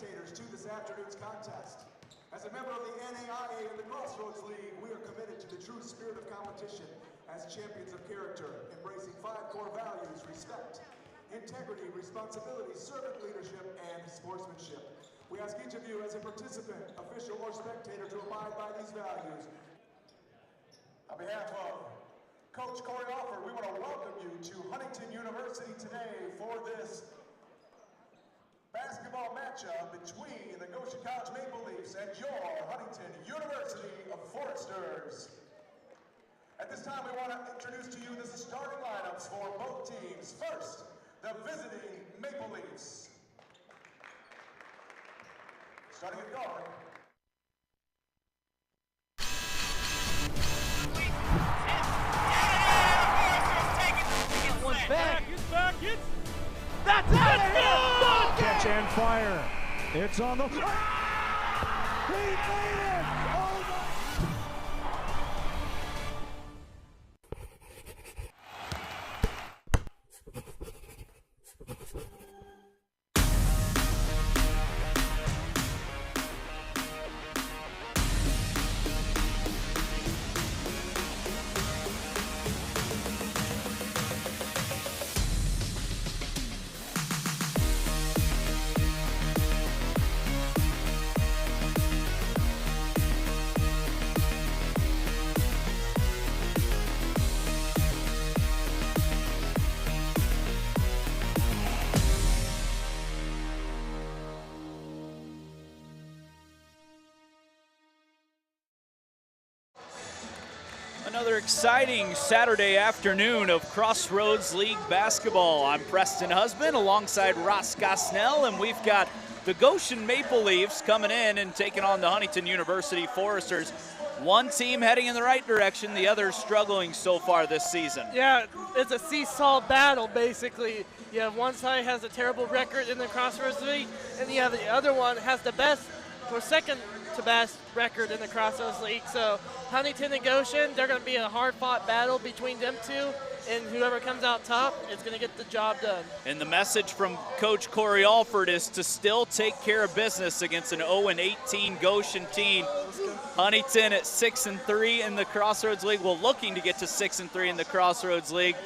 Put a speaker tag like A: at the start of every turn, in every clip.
A: spectators to this afternoon's contest. As a member of the NAIA and the Crossroads League, we are committed to the true spirit of competition as champions of character, embracing 5 core values: respect, integrity, responsibility, servant leadership, and sportsmanship. We ask each of you as a participant, official, or spectator to abide by these values. On behalf of Coach Corey Alford, we want to welcome you to Huntington University today for this basketball matchup between the Goshen College Maple Leafs and your Huntington University of Foresters. At this time, we want to introduce to you the starting lineups for both teams. First, the visiting Maple Leafs. Starting at guard.
B: One's back.
C: It's back.
B: That's it!
C: Catch and fire. It's on the. He made it! Oh my!
D: Another exciting Saturday afternoon of Crossroads League basketball. I'm Preston Husband alongside Ross Gosnell, and we've got the Goshen Maple Leafs coming in and taking on the Huntington University Foresters. One team heading in the right direction, the other struggling so far this season.
E: Yeah, it's a seesaw battle, basically. You have one side has a terrible record in the Crossroads League, and you have the other one has the best or second to best record in the Crossroads League. So Huntington and Goshen, they're going to be a hard-fought battle between them two, and whoever comes out top is going to get the job done.
D: And the message from Coach Corey Alford is to still take care of business against an 0-18 Goshen team. Huntington at 6-3 in the Crossroads League, well, looking to get to 6-3 in the Crossroads League,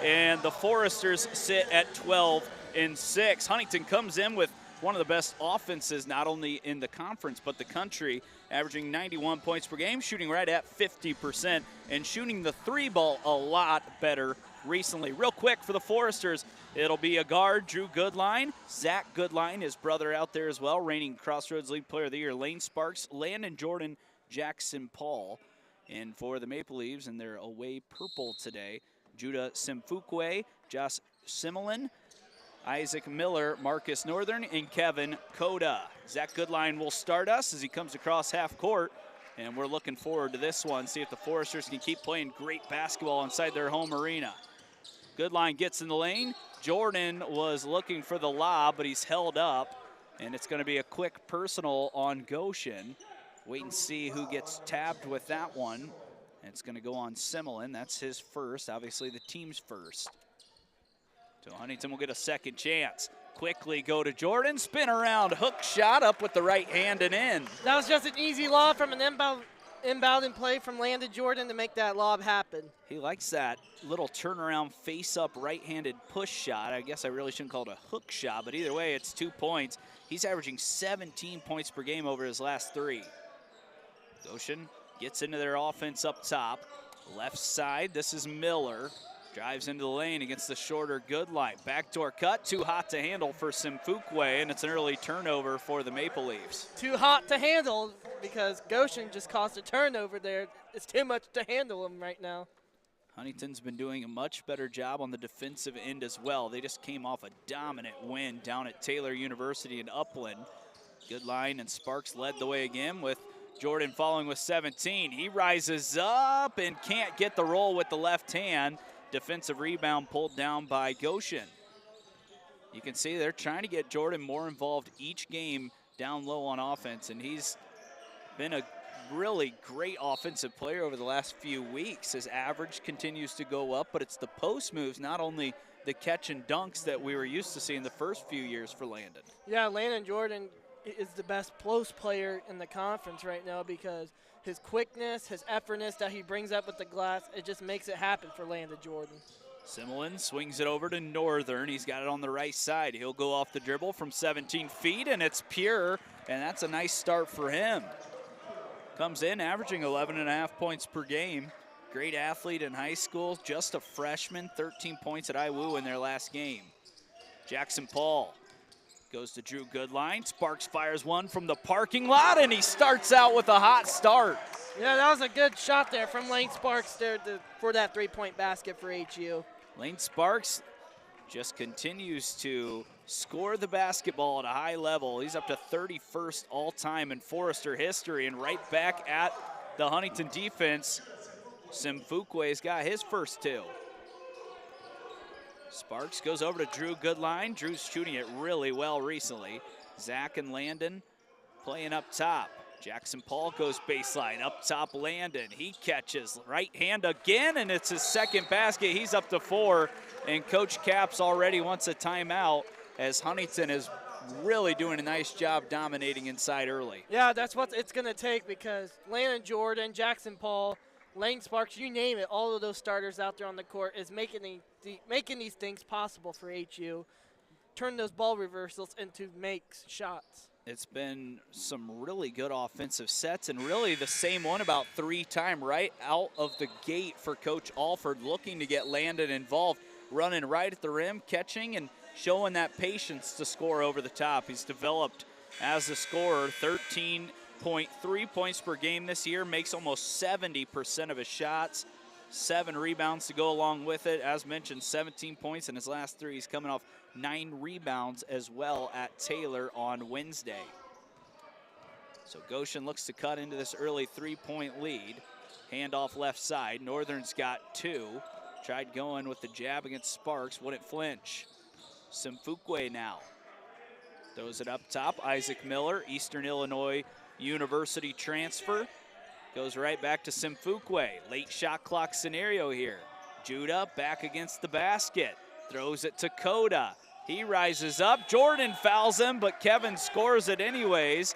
D: and the Foresters sit at 12-6. Huntington comes in with one of the best offenses, not only in the conference, but the country, averaging 91 points per game, shooting right at 50%, and shooting the 3 ball a lot better recently. Real quick for the Foresters, it'll be a guard, Drew Goodline, Zach Goodline, his brother out there as well, reigning Crossroads League Player of the Year, Lane Sparks, Landon Jordan, Jackson Paul. And for the Maple Leafs in their away purple today, Judah Simfukwe, Josh Simmelin, Isaac Miller, Marcus Northern, and Kevin Koda. Zach Goodline will start us as he comes across half court, and we're looking forward to this one, see if the Foresters can keep playing great basketball inside their home arena. Goodline gets in the lane. Jordan was looking for the lob, but he's held up, and it's going to be a quick personal on Goshen. Wait and see who gets tabbed with that one. It's going to go on Simmelin. That's his first, obviously the team's first. So Huntington will get a second chance. Quickly go to Jordan, spin around, hook shot up with the right hand and in.
E: That was just an easy lob from an inbound in play from Landon Jordan to make that lob happen.
D: He likes that little turnaround face-up right-handed push shot. I guess I really shouldn't call it a hook shot, but either way, it's 2 points. He's averaging 17 points per game over his last 3. Goshen gets into their offense up top. Left side, this is Miller. Drives into the lane against the shorter Goodline. Backdoor cut, too hot to handle for Simfukwe, and it's an early turnover for the Maple Leafs.
E: Too hot to handle because Goshen just caused a turnover there. It's too much to handle him right now.
D: Huntington's been doing a much better job on the defensive end as well. They just came off a dominant win down at Taylor University in Upland. Goodline and Sparks led the way again with Jordan following with 17. He rises up and can't get the roll with the left hand. Defensive rebound pulled down by Goshen. You can see they're trying to get Jordan more involved each game down low on offense, and he's been a really great offensive player over the last few weeks. His average continues to go up, but it's the post moves, not only the catch and dunks that we were used to seeing the first few years for Landon.
E: Yeah, Landon Jordan is the best post player in the conference right now because his quickness, his effortness that he brings up with the glass, it just makes it happen for Landon Jordan.
D: Simmelin swings it over to Northern. He's got it on the right side. He'll go off the dribble from 17 feet, and it's pure, and that's a nice start for him. Comes in averaging 11.5 points per game. Great athlete in high school, just a freshman, 13 points at IWU in their last game. Jackson Paul goes to Drew Goodline. Sparks fires one from the parking lot, and he starts out with a hot start.
E: Yeah, that was a good shot there from Lane Sparks there for that three-point basket for HU.
D: Lane Sparks just continues to score the basketball at a high level. He's up to 31st all-time in Forrester history, and right back at the Huntington defense, Simfukwe's got his first two. Sparks goes over to Drew Goodline. Drew's shooting it really well recently. Zach and Landon playing up top. Jackson Paul goes baseline, up top Landon. He catches, right hand again, and it's his second basket. He's up to 4, and Coach Capps already wants a timeout as Huntington is really doing a nice job dominating inside early.
E: Yeah, that's what it's going to take because Landon Jordan, Jackson Paul, Lane Sparks, you name it, all of those starters out there on the court is making these things possible for HU. Turn those ball reversals into makes shots.
D: It's been some really good offensive sets, and really the same one about 3 times right out of the gate for Coach Alford, looking to get Landon involved, running right at the rim, catching and showing that patience to score over the top. He's developed as a scorer, 13.3 points per game this year, makes almost 70% of his shots, 7 rebounds to go along with it. As mentioned, 17 points in his last 3. He's coming off 9 rebounds as well at Taylor on Wednesday. So Goshen looks to cut into this early 3-point lead. Handoff left side. Northern's got 2. Tried going with the jab against Sparks, wouldn't flinch. Simfukwe now. Throws it up top. Isaac Miller, Eastern Illinois University transfer. Goes right back to Simfukwe. Late shot clock scenario here. Judah back against the basket. Throws it to Coda. He rises up. Jordan fouls him, but Kevin scores it anyways.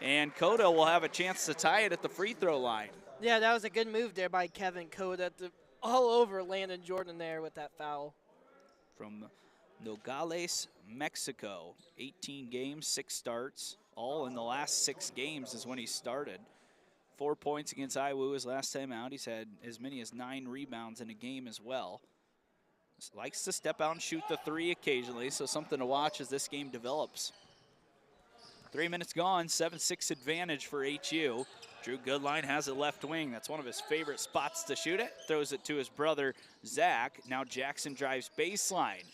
D: And Coda will have a chance to tie it at the free throw line.
E: Yeah, that was a good move there by Kevin Coda. All over Landon Jordan there with that foul.
D: From Nogales, Mexico. 18 games, 6 starts. All in the last 6 games is when he started. 4 points against IWU his last time out. He's had as many as 9 rebounds in a game as well. Likes to step out and shoot the 3 occasionally, so something to watch as this game develops. 3 minutes gone, 7-6 advantage for HU. Drew Goodline has it left wing. That's one of his favorite spots to shoot it. Throws it to his brother, Zach. Now Jackson drives baseline.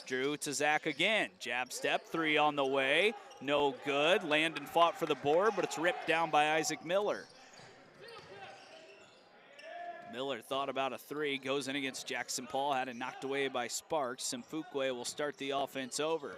D: Drew to Zach again. Jab step, 3 on the way. No good. Landon fought for the board, but it's ripped down by Isaac Miller. Miller thought about a 3, goes in against Jackson Paul, had it knocked away by Sparks. Simfukwe will start the offense over.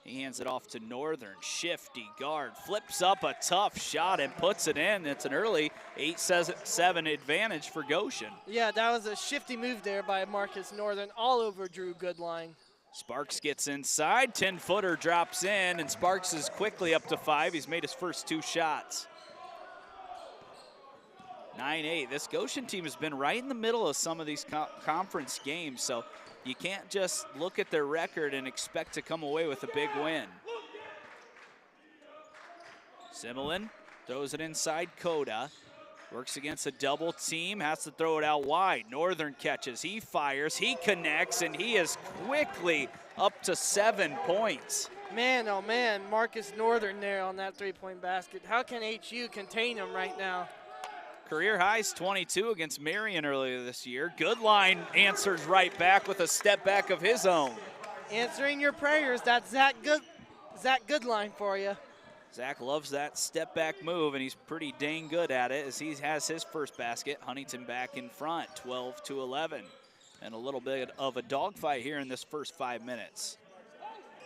D: He hands it off to Northern. Shifty guard, flips up a tough shot and puts it in. It's an early 8-7 advantage for Goshen.
E: Yeah, that was a shifty move there by Marcus Northern all over Drew Goodline.
D: Sparks gets inside, 10-footer drops in, and Sparks is quickly up to 5. He's made his first 2 shots. 9-8. This Goshen team has been right in the middle of some of these conference games, so you can't just look at their record and expect to come away with a big win. Simmelin throws it inside Coda. Works against a double team, has to throw it out wide. Northern catches, he fires, he connects, and he is quickly up to 7 points.
E: Man, oh man, Marcus Northern there on that 3-point basket. How can HU contain him right now?
D: Career highs 22 against Marion earlier this year. Goodline answers right back with a step back of his own.
E: Answering your prayers, that's Zach Goodline for you.
D: Zach loves that step back move, and he's pretty dang good at it as he has his first basket. Huntington back in front, 12-11. And a little bit of a dogfight here in this first 5 minutes.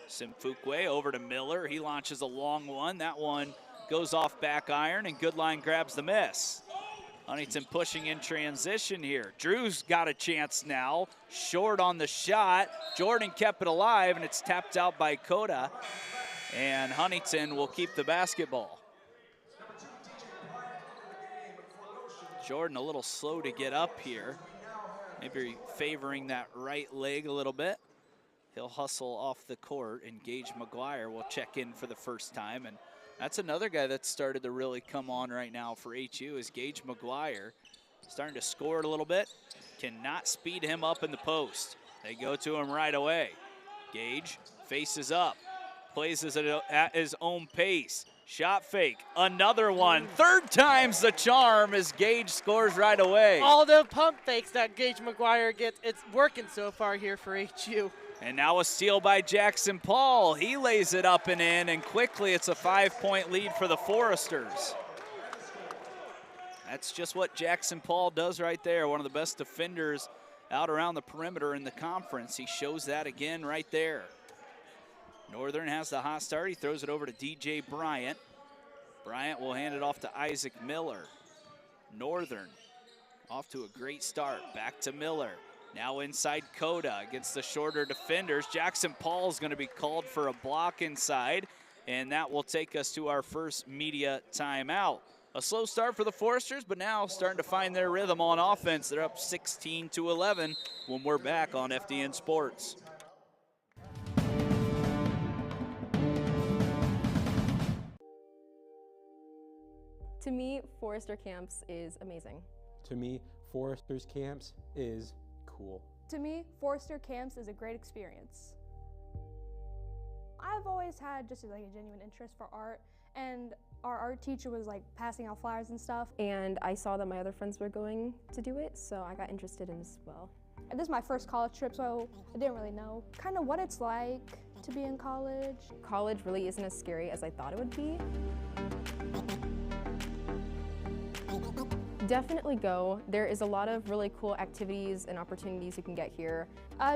D: Simfukwe over to Miller. He launches a long one. That one goes off back iron, and Goodline grabs the miss. Huntington pushing in transition here. Drew's got a chance now. Short on the shot. Jordan kept it alive, and it's tapped out by Coda. And Huntington will keep the basketball. Jordan a little slow to get up here. Maybe favoring that right leg a little bit. He'll hustle off the court, and Gage McGuire will check in for the first time. And that's another guy that started to really come on right now for HU is Gage McGuire. Starting to score it a little bit. Cannot speed him up in the post. They go to him right away. Gage faces up. Plays at his own pace. Shot fake, another one. Third time's the charm as Gage scores right away.
E: All the pump fakes that Gage McGuire gets, it's working so far here for HU.
D: And now a steal by Jackson Paul. He lays it up and in, and quickly it's a 5-point lead for the Foresters. That's just what Jackson Paul does right there. One of the best defenders out around the perimeter in the conference. He shows that again right there. Northern has the hot start. He throws it over to DJ Bryant. Bryant will hand it off to Isaac Miller. Northern off to a great start. Back to Miller. Now inside Coda against the shorter defenders. Jackson Paul is going to be called for a block inside, and that will take us to our first media timeout. A slow start for the Foresters, but now starting to find their rhythm on offense. They're up 16-11 when we're back on FDN Sports.
F: To me, Forester Camps is amazing.
G: To me, Forester's Camps is cool.
H: To me, Forester Camps is a great experience. I've always had just like a genuine interest for art, and our art teacher was like passing out flyers and stuff.
F: And I saw that my other friends were going to do it, so I got interested in as well.
H: And this is my first college trip, so I didn't really know kind of what it's like to be in college.
F: College really isn't as scary as I thought it would be. Definitely go. There is a lot of really cool activities and opportunities you can get here.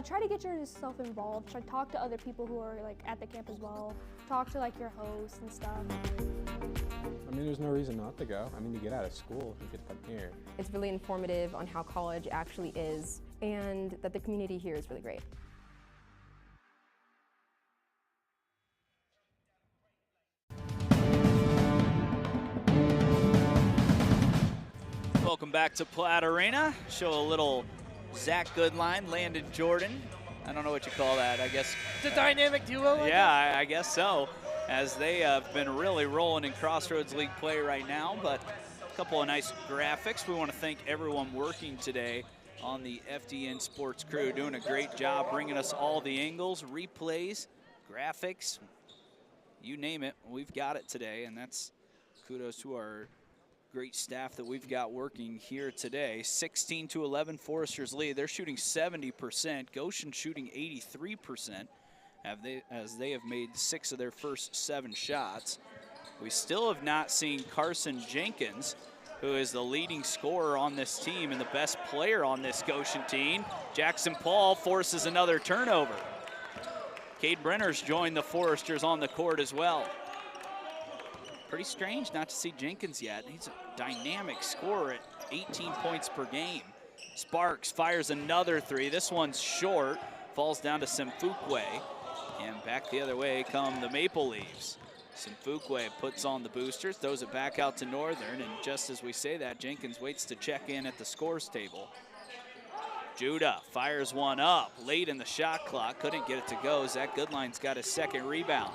H: Try to get yourself involved. Try to talk to other people who are like at the camp as well. Talk to like your hosts and stuff.
G: I mean, there's no reason not to go. I mean, you get out of school, you could come here.
F: It's really informative on how college actually is, and that the community here is really great.
D: Welcome back to Platt Arena. Show a little Zach Goodline, Landon Jordan. I don't know what you call that, I guess.
E: The dynamic duo?
D: Yeah, I guess so, as they have been really rolling in Crossroads League play right now, but a couple of nice graphics. We want to thank everyone working today on the FDN Sports crew, doing a great job bringing us all the angles, replays, graphics, you name it, we've got it today, and that's kudos to our great staff that we've got working here today. 16-11 Foresters lead. They're shooting 70%. Goshen shooting 83%. As they have made 6 of their first 7 shots. We still have not seen Carson Jenkins, who is the leading scorer on this team and the best player on this Goshen team. Jackson Paul forces another turnover. Cade Brenner's joined the Foresters on the court as well. Pretty strange not to see Jenkins yet. He's a dynamic scorer at 18 points per game. Sparks fires another 3. This one's short, falls down to Simfukwe. And back the other way come the Maple Leafs. Simfukwe puts on the boosters, throws it back out to Northern, and just as we say that, Jenkins waits to check in at the scores table. Judah fires one up, late in the shot clock, couldn't get it to go. Zach Goodline's got his second rebound.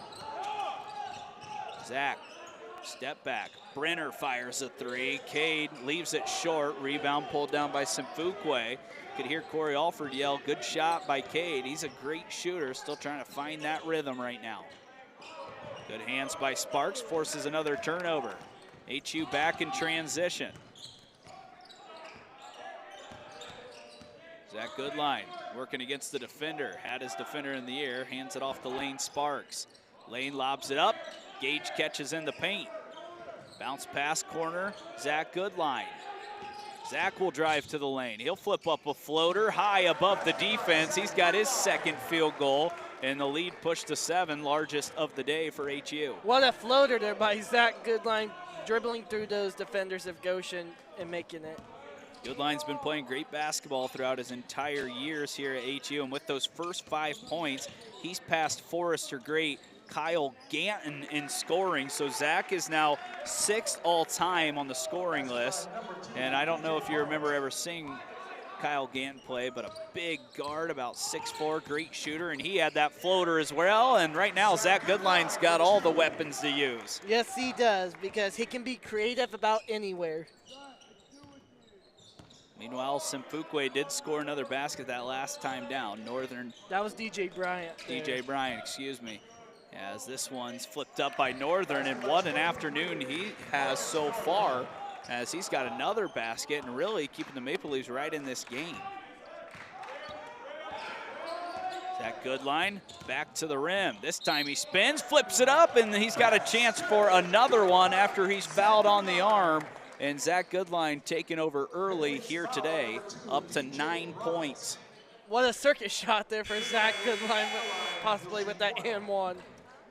D: Zach, step back, Brenner fires a 3, Cade leaves it short, rebound pulled down by Simfukwe. Could hear Corey Alford yell, good shot by Cade. He's a great shooter, still trying to find that rhythm right now. Good hands by Sparks, forces another turnover. HU back in transition. Zach Goodline working against the defender, had his defender in the air, hands it off to Lane Sparks. Lane lobs it up, Gage catches in the paint. Bounce pass corner, Zach Goodline. Zach will drive to the lane. He'll flip up a floater high above the defense. He's got his second field goal, and the lead pushed to 7, largest of the day for HU.
E: What a floater there by Zach Goodline, dribbling through those defenders of Goshen and making it.
D: Goodline's been playing great basketball throughout his entire years here at HU, and with those first 5 points, he's passed Forrester great Kyle Ganton in scoring. So Zach is now 6th all-time on the scoring list. And I don't know if you remember ever seeing Kyle Ganton play, but a big guard, about 6'4", great shooter, and he had that floater as well. And right now, Zach Goodline's got all the weapons to use.
E: Yes, he does, because he can be creative about anywhere.
D: Meanwhile, Simfukwe did score another basket that last time down. Northern.
E: That was DJ Bryant.
D: DJ Bryant, excuse me. As this one's flipped up by Northern, and what an afternoon he has so far, as he's got another basket and really keeping the Maple Leafs right in this game. Zach Goodline back to the rim. This time he spins, flips it up, and he's got a chance for another one after he's fouled on the arm. And Zach Goodline taking over early here today, up to 9 points.
E: What a circus shot there for Zach Goodline, possibly with that and one.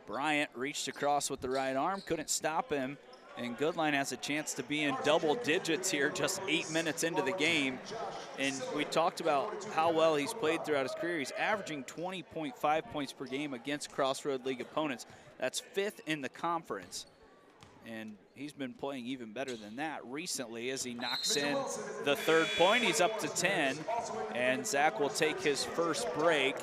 D: Bryant reached across with the right arm, couldn't stop him. And Goodline has a chance to be in double digits here just 8 minutes into the game. And we talked about how well he's played throughout his career. He's averaging 20.5 points per game against Crossroad League opponents. That's 5th in the conference. And he's been playing even better than that recently as he knocks in the 3rd point. He's up to 10, and Zach will take his first break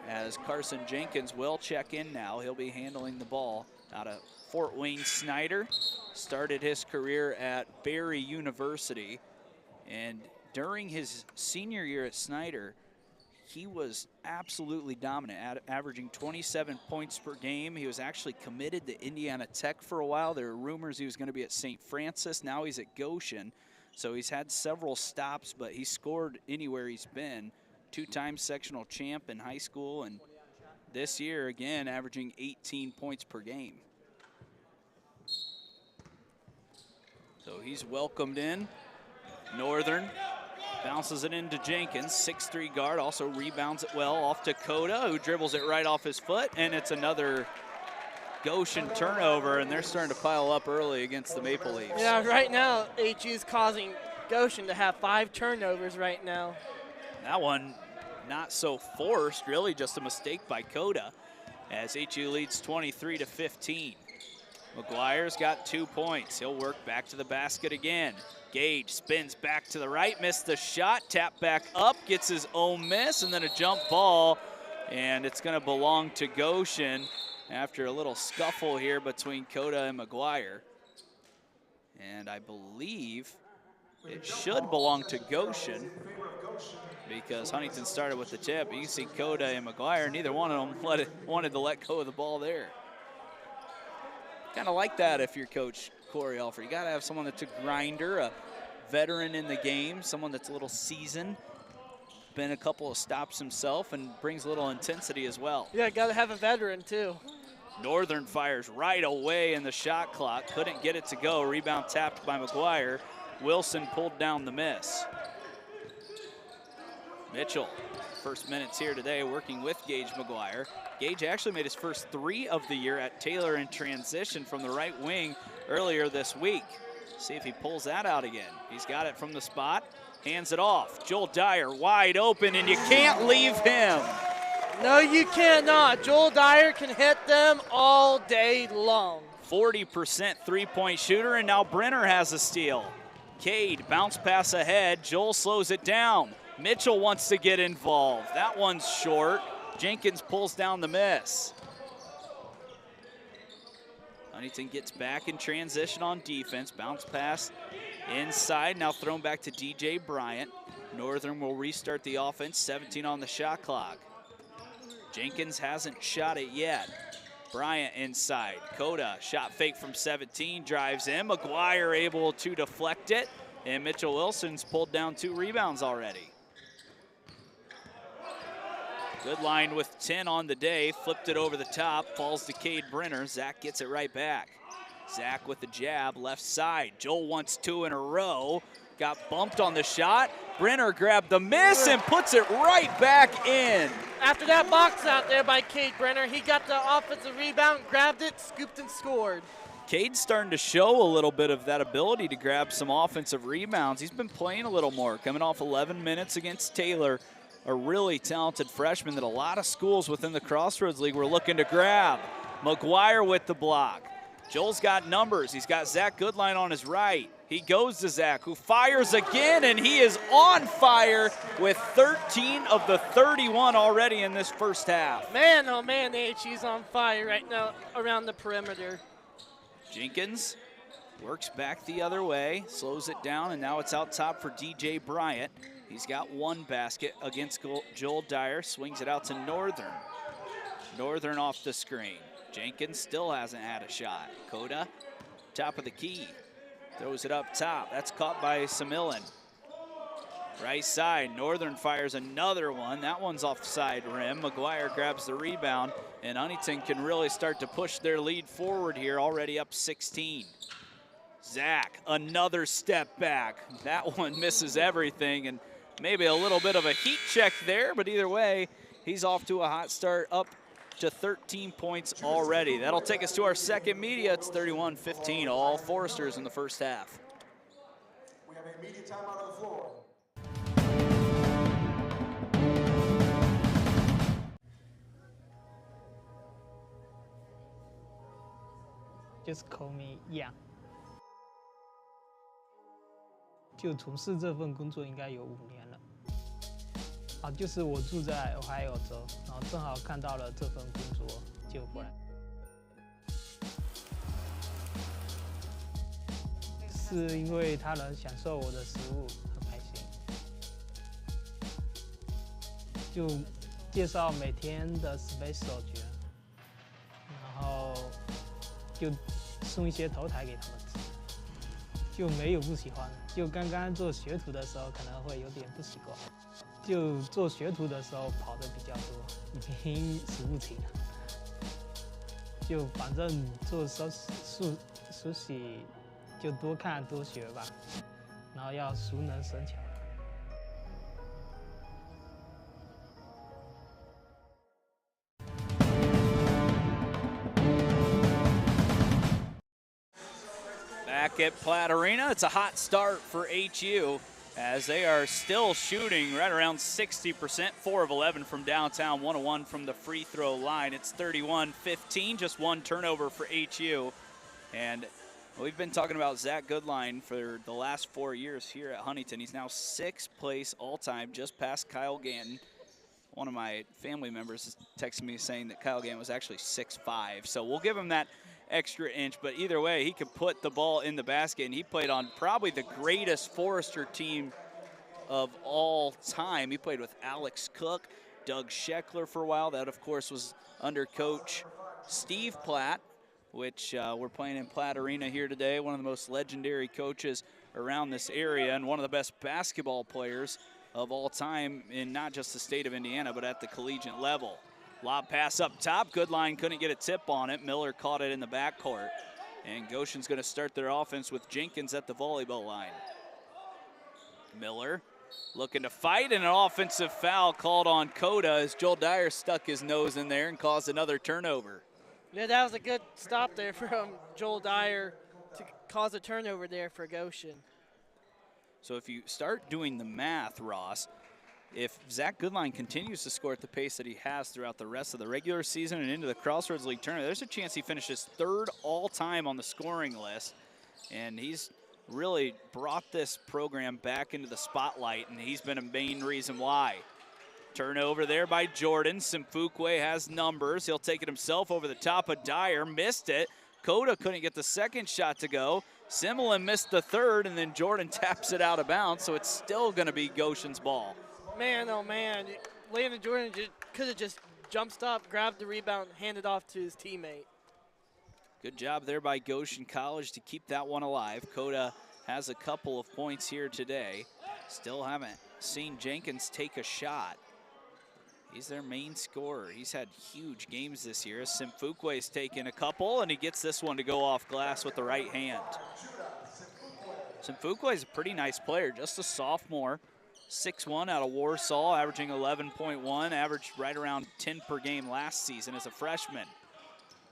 D: as Carson Jenkins will check in now. He'll be handling the ball out of Fort Wayne Snyder. Started his career at Barry University, and during his senior year at Snyder, he was absolutely dominant, averaging 27 points per game. He was actually committed to Indiana Tech for a while. There were rumors he was going to be at St. Francis. Now he's at Goshen. So he's had several stops, but he scored anywhere he's been. 2-time sectional champ in high school, and this year, again, averaging 18 points per game. So he's welcomed in. Northern bounces it into Jenkins, 6'3" guard, also rebounds it well off to Coda, who dribbles it right off his foot, and it's another Goshen turnover, and they're starting to pile up early against the Maple Leafs.
E: Yeah, right now, HU's causing Goshen to have 5 turnovers right now.
D: That one not so forced, really just a mistake by Coda, as HU leads 23-15. McGuire's got 2 points. He'll work back to the basket again. Gage spins back to the right, missed the shot, tap back up, gets his own miss, and then a jump ball, and it's going to belong to Goshen after a little scuffle here between Coda and McGuire. And I believe it should belong to Goshen because Huntington started with the tip. You can see Coda and McGuire, neither one of them wanted to let go of the ball there. Kind of like that if you're Coach Corey Alford. You got to have someone that's a grinder, a veteran in the game, someone that's a little seasoned, been a couple of stops himself, and brings a little intensity as well.
E: Yeah, got to have a veteran too.
D: Northern fires right away in the shot clock. Couldn't get it to go. Rebound tapped by McGuire. Wilson pulled down the miss. Mitchell, first minutes here today, working with Gage McGuire. Gage actually made his first 3 of the year at Taylor in transition from the right wing earlier this week. See if he pulls that out again. He's got it from the spot, hands it off. Joel Dyer wide open, and you can't leave him.
E: No, you cannot. Joel Dyer can hit them all day long.
D: 40% three-point shooter, and now Brenner has a steal. Cade bounce pass ahead. Joel slows it down. Mitchell wants to get involved. That one's short. Jenkins pulls down the miss. Huntington gets back in transition on defense. Bounce pass inside. Now thrown back to DJ Bryant. Northern will restart the offense. 17 on the shot clock. Jenkins hasn't shot it yet. Bryant inside. Coda shot fake from 17. Drives in. McGuire able to deflect it. And Mitchell Wilson's pulled down 2 rebounds already. Goodline with 10 on the day, flipped it over the top, falls to Cade Brenner. Zach gets it right back. Zach with the jab, left side. Joel wants 2 in a row. Got bumped on the shot. Brenner grabbed the miss and puts it right back in.
E: After that box out there by Cade Brenner, he got the offensive rebound, grabbed it, scooped and scored.
D: Cade's starting to show a little bit of that ability to grab some offensive rebounds. He's been playing a little more, coming off 11 minutes against Taylor. A really talented freshman that a lot of schools within the Crossroads League were looking to grab. McGuire with the block. Joel's got numbers. He's got Zach Goodline on his right. He goes to Zach, who fires again, and he is on fire with 13 of the 31 already in this first half.
E: Man, oh man, HE's on fire right now around the perimeter.
D: Jenkins works back the other way, slows it down, and now it's out top for DJ Bryant. He's got one basket against Joel Dyer, swings it out to Northern. Northern off the screen. Jenkins still hasn't had a shot. Coda, top of the key, throws it up top. That's caught by Samilin. Right side, Northern fires another one. That one's off the side rim. McGuire grabs the rebound, and Huntington can really start to push their lead forward here, already up 16. Zach, another step back. That one misses everything, and maybe a little bit of a heat check there, but either way, he's off to a hot start, up to 13 points already. That'll take us to our second media. It's 31-15, all Foresters in the first half.
A: We have a media timeout on the floor.
I: Just call me Yang。就从事这份工作应该有5年了。就是我住在Ohio州，然后正好看到了这份工作，就过来。是因为他能享受我的食物，很开心。就介绍每天的 special 局，然后就送一些头台给他们吃，就没有不喜欢的。就刚刚做学徒的时候可能会有点不习惯。就做学徒的时候跑的比较多，已经数不清了。就反正做熟悉，就多看多学吧，然后要熟能生巧。
D: Back at Platt Arena, it's a hot start for HU, as they are still shooting right around 60%, 4 of 11 from downtown, 1 of 1 from the free throw line. It's 31-15, just one turnover for HU. And we've been talking about Zach Goodline for the last 4 years here at Huntington. He's now 6th place all-time, just past Kyle Ganton. One of my family members is texting me saying that Kyle Ganton was actually 6'5", so we'll give him that extra inch, but either way, he could put the ball in the basket, and he played on probably the greatest Forester team of all time. He played with Alex Cook, Doug Scheckler for a while. That, of course, was under Coach Steve Platt, which we're playing in Platt Arena here today, one of the most legendary coaches around this area and one of the best basketball players of all time in not just the state of Indiana, but at the collegiate level. Lob pass up top. Goodline couldn't get a tip on it. Miller caught it in the backcourt. And Goshen's going to start their offense with Jenkins at the volleyball line. Miller looking to fight, and an offensive foul called on Coda as Joel Dyer stuck his nose in there and caused another turnover.
E: Yeah, that was a good stop there from Joel Dyer to cause a turnover there for Goshen.
D: So if you start doing the math, Ross, if Zach Goodline continues to score at the pace that he has throughout the rest of the regular season and into the Crossroads League tournament, there's a chance he finishes 3rd all-time on the scoring list. And he's really brought this program back into the spotlight, and he's been a main reason why. Turnover there by Jordan. Simfukwe has numbers. He'll take it himself over the top of Dyer. Missed it. Coda couldn't get the second shot to go. Similin missed the third, and then Jordan taps it out of bounds, so it's still going to be Goshen's ball.
E: Man, oh man, Landon Jordan could have just jump-stopped, grabbed the rebound, handed off to his teammate.
D: Good job there by Goshen College to keep that one alive. Coda has a couple of points here today. Still haven't seen Jenkins take a shot. He's their main scorer. He's had huge games this year. Simfukwe's taken a couple, and he gets this one to go off glass with the right hand. Simfukwe's a pretty nice player, just a sophomore. 6'1" out of Warsaw, averaging 11.1, averaged right around 10 per game last season as a freshman.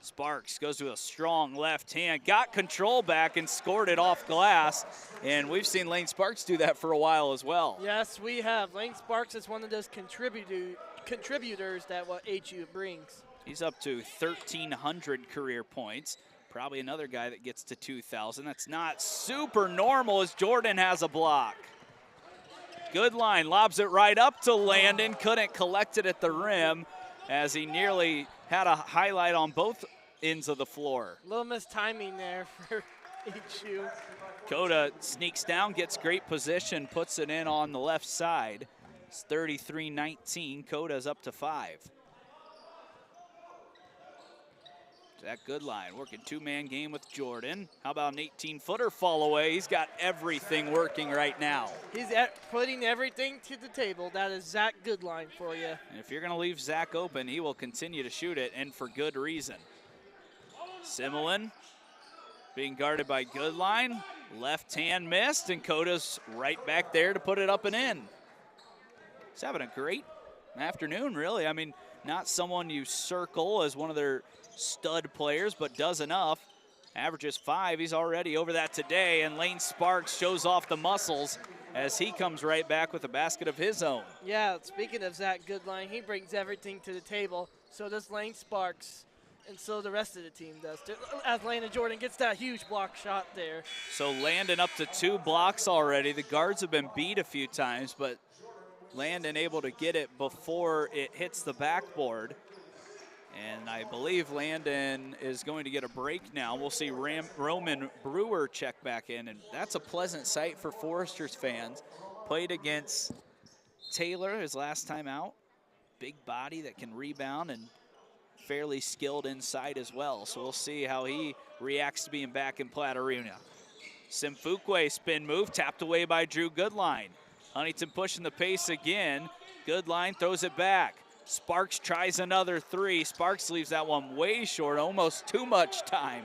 D: Sparks goes to a strong left hand, got control back and scored it off glass. And we've seen Lane Sparks do that for a while as well.
E: Yes, we have. Lane Sparks is one of those contributors that what HU brings.
D: He's up to 1,300 career points. Probably another guy that gets to 2,000. That's not super normal as Jordan has a block. Good line, lobs it right up to Landon. Couldn't collect it at the rim as he nearly had a highlight on both ends of the floor.
E: A little mistiming there for HU.
D: Coda sneaks down, gets great position, puts it in on the left side. It's 33-19, Coda's up to 5. That good line, working two-man game with Jordan. How about an 18-footer fall away? He's got everything working right now.
E: He's putting everything to the table. That is Zach Goodline for you.
D: And if you're gonna leave Zach open, he will continue to shoot it, and for good reason. Similin being guarded by Goodline. Left hand missed, and Coda's right back there to put it up and in. He's having a great afternoon, really. I mean, not someone you circle as one of their stud players, but does enough. Averages 5. He's already over that today, and Lane Sparks shows off the muscles as he comes right back with a basket of his own.
E: Yeah, speaking of Zach Goodline, he brings everything to the table. So does Lane Sparks, and so the rest of the team does too, as Landon Jordan gets that huge block shot there.
D: So Landon up to 2 blocks already. The guards have been beat a few times, but Landon able to get it before it hits the backboard. And I believe Landon is going to get a break now. We'll see Roman Brewer check back in, and that's a pleasant sight for Foresters fans. Played against Taylor his last time out. Big body that can rebound and fairly skilled inside as well. So we'll see how he reacts to being back in Platte Arena. Simfukwe spin move, tapped away by Drew Goodline. Huntington pushing the pace again. Goodline throws it back. Sparks tries another 3. Sparks leaves that one way short, almost too much time.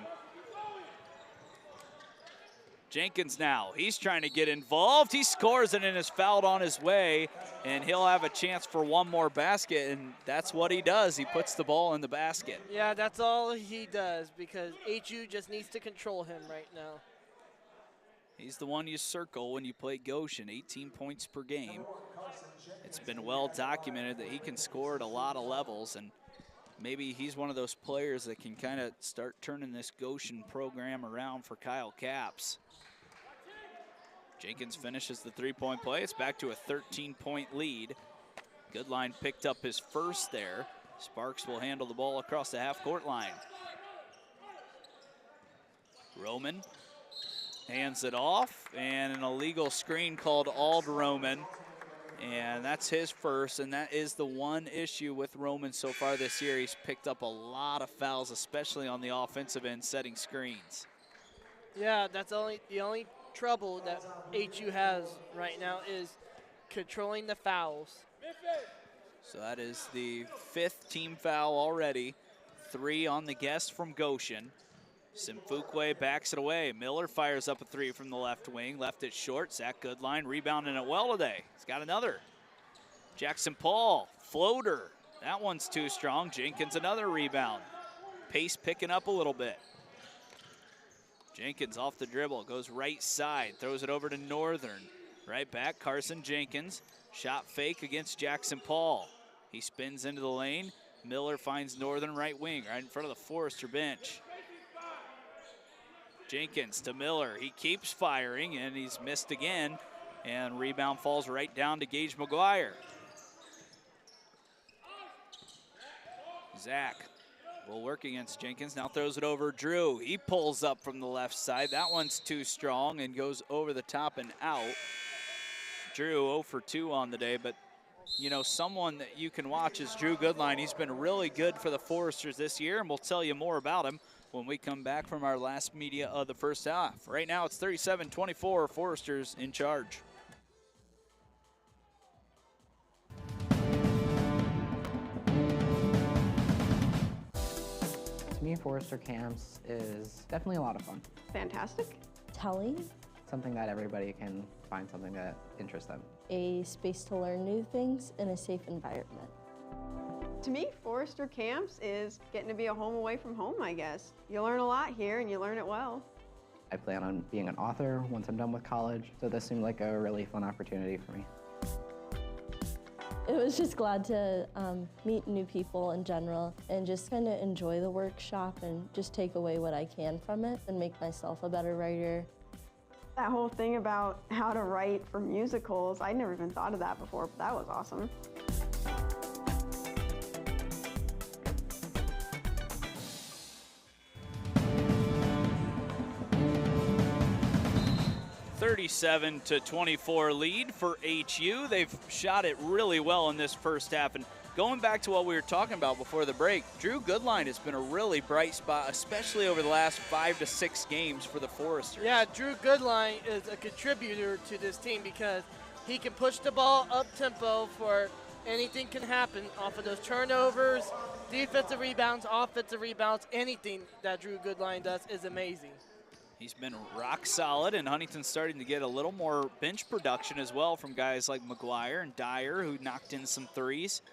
D: Jenkins now, he's trying to get involved. He scores it and is fouled on his way, and he'll have a chance for one more basket, and that's what he does. He puts the ball in the basket.
E: Yeah, that's all he does because HU just needs to control him right now.
D: He's the one you circle when you play Goshen, 18 points per game. It's been well documented that he can score at a lot of levels, and maybe he's one of those players that can kind of start turning this Goshen program around for Kyle Capps. Jenkins finishes the 3-point play. It's back to a 13-point lead. Goodline picked up his first there. Sparks will handle the ball across the half-court line. Roman hands it off, and an illegal screen called Ald Roman. And that's his first, and that is the one issue with Roman so far this year. He's picked up a lot of fouls, especially on the offensive end, setting screens.
E: Yeah, that's the only trouble that HU has right now is controlling the fouls.
D: So that is the 5th team foul already. 3 on the guest from Goshen. Simfukwe backs it away. Miller fires up a 3 from the left wing. Left it short. Zach Goodline rebounding it well today. He's got another. Jackson Paul, floater. That one's too strong. Jenkins another rebound. Pace picking up a little bit. Jenkins off the dribble. Goes right side. Throws it over to Northern. Right back, Carson Jenkins. Shot fake against Jackson Paul. He spins into the lane. Miller finds Northern right wing, right in front of the Forester bench. Jenkins to Miller. He keeps firing, and he's missed again. And rebound falls right down to Gage McGuire. Zach will work against Jenkins. Now throws it over Drew. He pulls up from the left side. That one's too strong and goes over the top and out. Drew 0 for 2 on the day, but you know, someone that you can watch is Drew Goodline. He's been really good for the Foresters this year, and we'll tell you more about him when we come back from our last media of the first half. Right now it's 37-24, Foresters in charge.
J: To me, Forester camps is definitely a lot of fun.
K: Fantastic.
L: Telling.
J: Something that everybody can find something that interests them.
L: A space to learn new things in a safe environment.
K: To me, Forester camps is getting to be a home away from home, I guess. You learn a lot here and you learn it well.
J: I plan on being an author once I'm done with college, so this seemed like a really fun opportunity for me.
L: It was just glad to meet new people in general and just kind of enjoy the workshop and just take away what I can from it and make myself a better writer.
K: That whole thing about how to write for musicals, I'd never even thought of that before, but that was awesome.
D: (37-24) lead for HU. They've shot it really well in this first half. And going back to what we were talking about before the break, Drew Goodline has been a really bright spot, especially over the last 5 to 6 games for the Foresters.
E: Yeah, Drew Goodline is a contributor to this team because he can push the ball up tempo for anything can happen off of those turnovers, defensive rebounds, offensive rebounds. Anything that Drew Goodline does is amazing.
D: He's been rock solid, and Huntington's starting to get a little more bench production as well from guys like McGuire and Dyer, who knocked in some threes.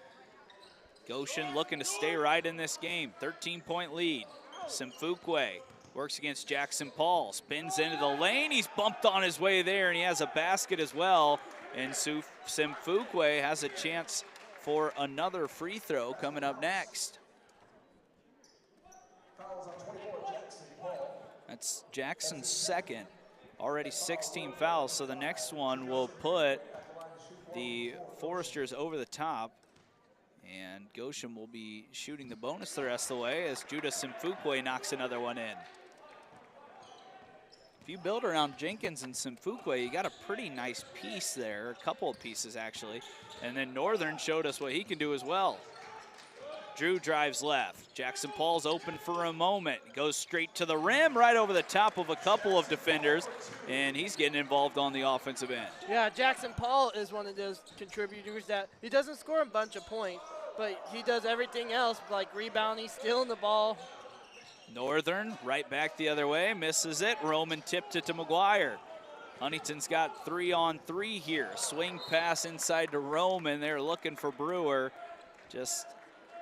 D: Goshen looking to stay right in this game. 13-point lead. Simfukwe works against Jackson Paul, spins into the lane. He's bumped on his way there, and he has a basket as well. And Simfukwe has a chance for another free throw coming up next. That's Jackson's second, already 16 fouls, so the next one will put the Foresters over the top, and Goshen will be shooting the bonus the rest of the way as Judah Simfukwe knocks another one in. If you build around Jenkins and Simfukwe, you got a pretty nice piece there, a couple of pieces actually, and then Northern showed us what he can do as well. Drew drives left. Jackson Paul's open for a moment. Goes straight to the rim, right over the top of a couple of defenders, and he's getting involved on the offensive end.
E: Yeah, Jackson Paul is one of those contributors that he doesn't score a bunch of points, but he does everything else, like rebounding, stealing the ball.
D: Northern right back the other way, misses it. Roman tipped it to McGuire. Huntington's got 3-on-3 here. Swing pass inside to Roman. They're looking for Brewer. Just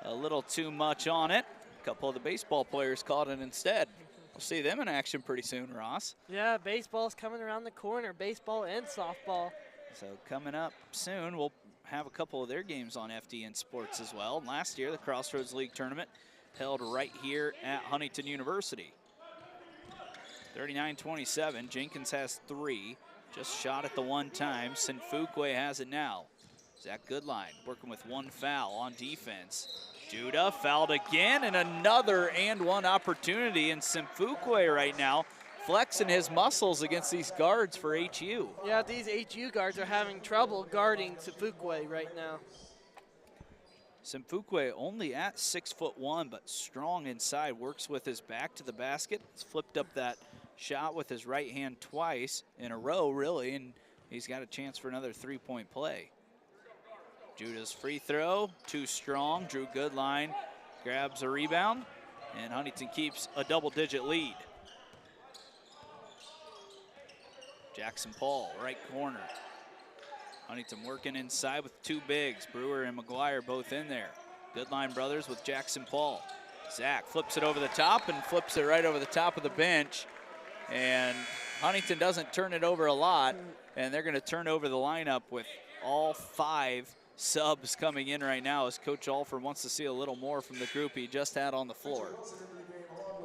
D: a little too much on it. A couple of the baseball players caught it instead. We'll see them in action pretty soon, Ross.
E: Yeah, baseball's coming around the corner, baseball and softball.
D: So coming up soon, we'll have a couple of their games on FDN Sports as well. Last year, the Crossroads League tournament held right here at Huntington University. 39-27, Jenkins has 3. Just shot at the one time. Simfukwe has it now. Zach Goodline working with 1 foul on defense. Judah fouled again, and another and one opportunity. And Simfukwe right now flexing his muscles against these guards for HU.
E: Yeah, these HU guards are having trouble guarding Simfukwe right now.
D: Simfukwe only at 6'1", but strong inside, works with his back to the basket. He's flipped up that shot with his right hand twice in a row, really, and he's got a chance for another 3-point play. Judah's free throw, too strong. Drew Goodline grabs a rebound, and Huntington keeps a double-digit lead. Jackson Paul, right corner. Huntington working inside with 2 bigs. Brewer and McGuire both in there. Goodline brothers with Jackson Paul. Zach flips it over the top and flips it right over the top of the bench. And Huntington doesn't turn it over a lot, and they're going to turn over the lineup with all 5 subs coming in right now as Coach Alford wants to see a little more from the group he just had on the floor.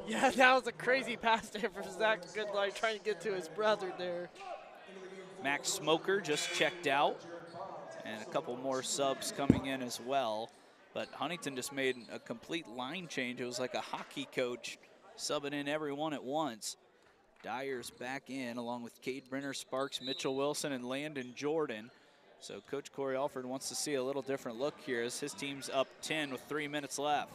E: Yeah, that was a crazy pass there for Zach Goodline trying to get to his brother there.
D: Max Smoker just checked out, and a couple more subs coming in as well. But Huntington just made a complete line change. It was like a hockey coach subbing in everyone at once. Dyer's back in along with Cade Brenner, Sparks, Mitchell Wilson, and Landon Jordan. So Coach Corey Alford wants to see a little different look here as his team's up 10 with 3 minutes left.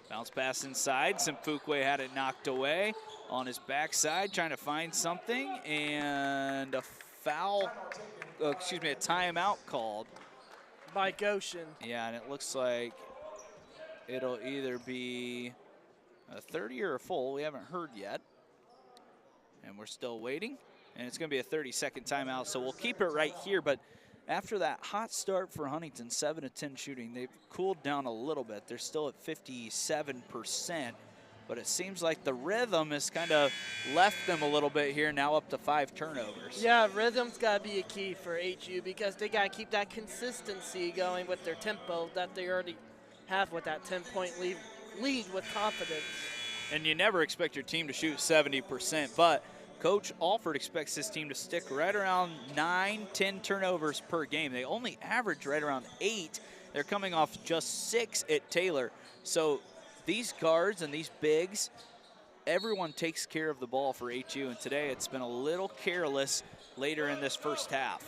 D: Bounce pass inside. Simfukwe had it knocked away on his backside, trying to find something, and a foul, a timeout called.
E: By Goshen.
D: Yeah, and it looks like it'll either be a 30 or a full. We haven't heard yet, and we're still waiting. And it's going to be a 30-second timeout, so we'll keep it right here. But after that hot start for Huntington, 7 of 10 shooting, they've cooled down a little bit. They're still at 57%, but it seems like the rhythm has kind of left them a little bit here, now up to 5 turnovers.
E: Yeah, rhythm's got to be a key for HU because they got to keep that consistency going with their tempo that they already have with that 10-point lead with confidence.
D: And you never expect your team to shoot 70%, but Coach Alford expects his team to stick right around 9-10 turnovers per game. They only average right around 8. They're coming off just 6 at Taylor. So these guards and these bigs, everyone takes care of the ball for HU, and today it's been a little careless later in this first half.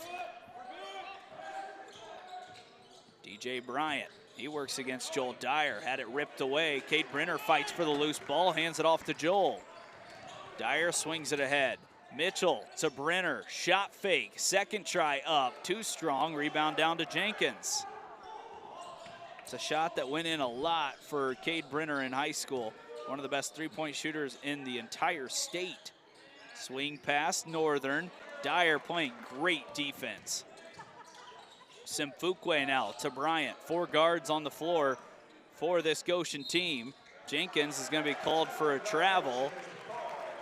D: DJ Bryant, he works against Joel Dyer, had it ripped away. Cade Brenner fights for the loose ball, hands it off to Joel. Dyer swings it ahead. Mitchell to Brenner, shot fake, second try up, too strong, rebound down to Jenkins. It's a shot that went in a lot for Cade Brenner in high school. One of the best three-point shooters in the entire state. Swing past Northern. Dyer playing great defense. Simfukwe now to Bryant. 4 guards on the floor for this Goshen team. Jenkins is going to be called for a travel,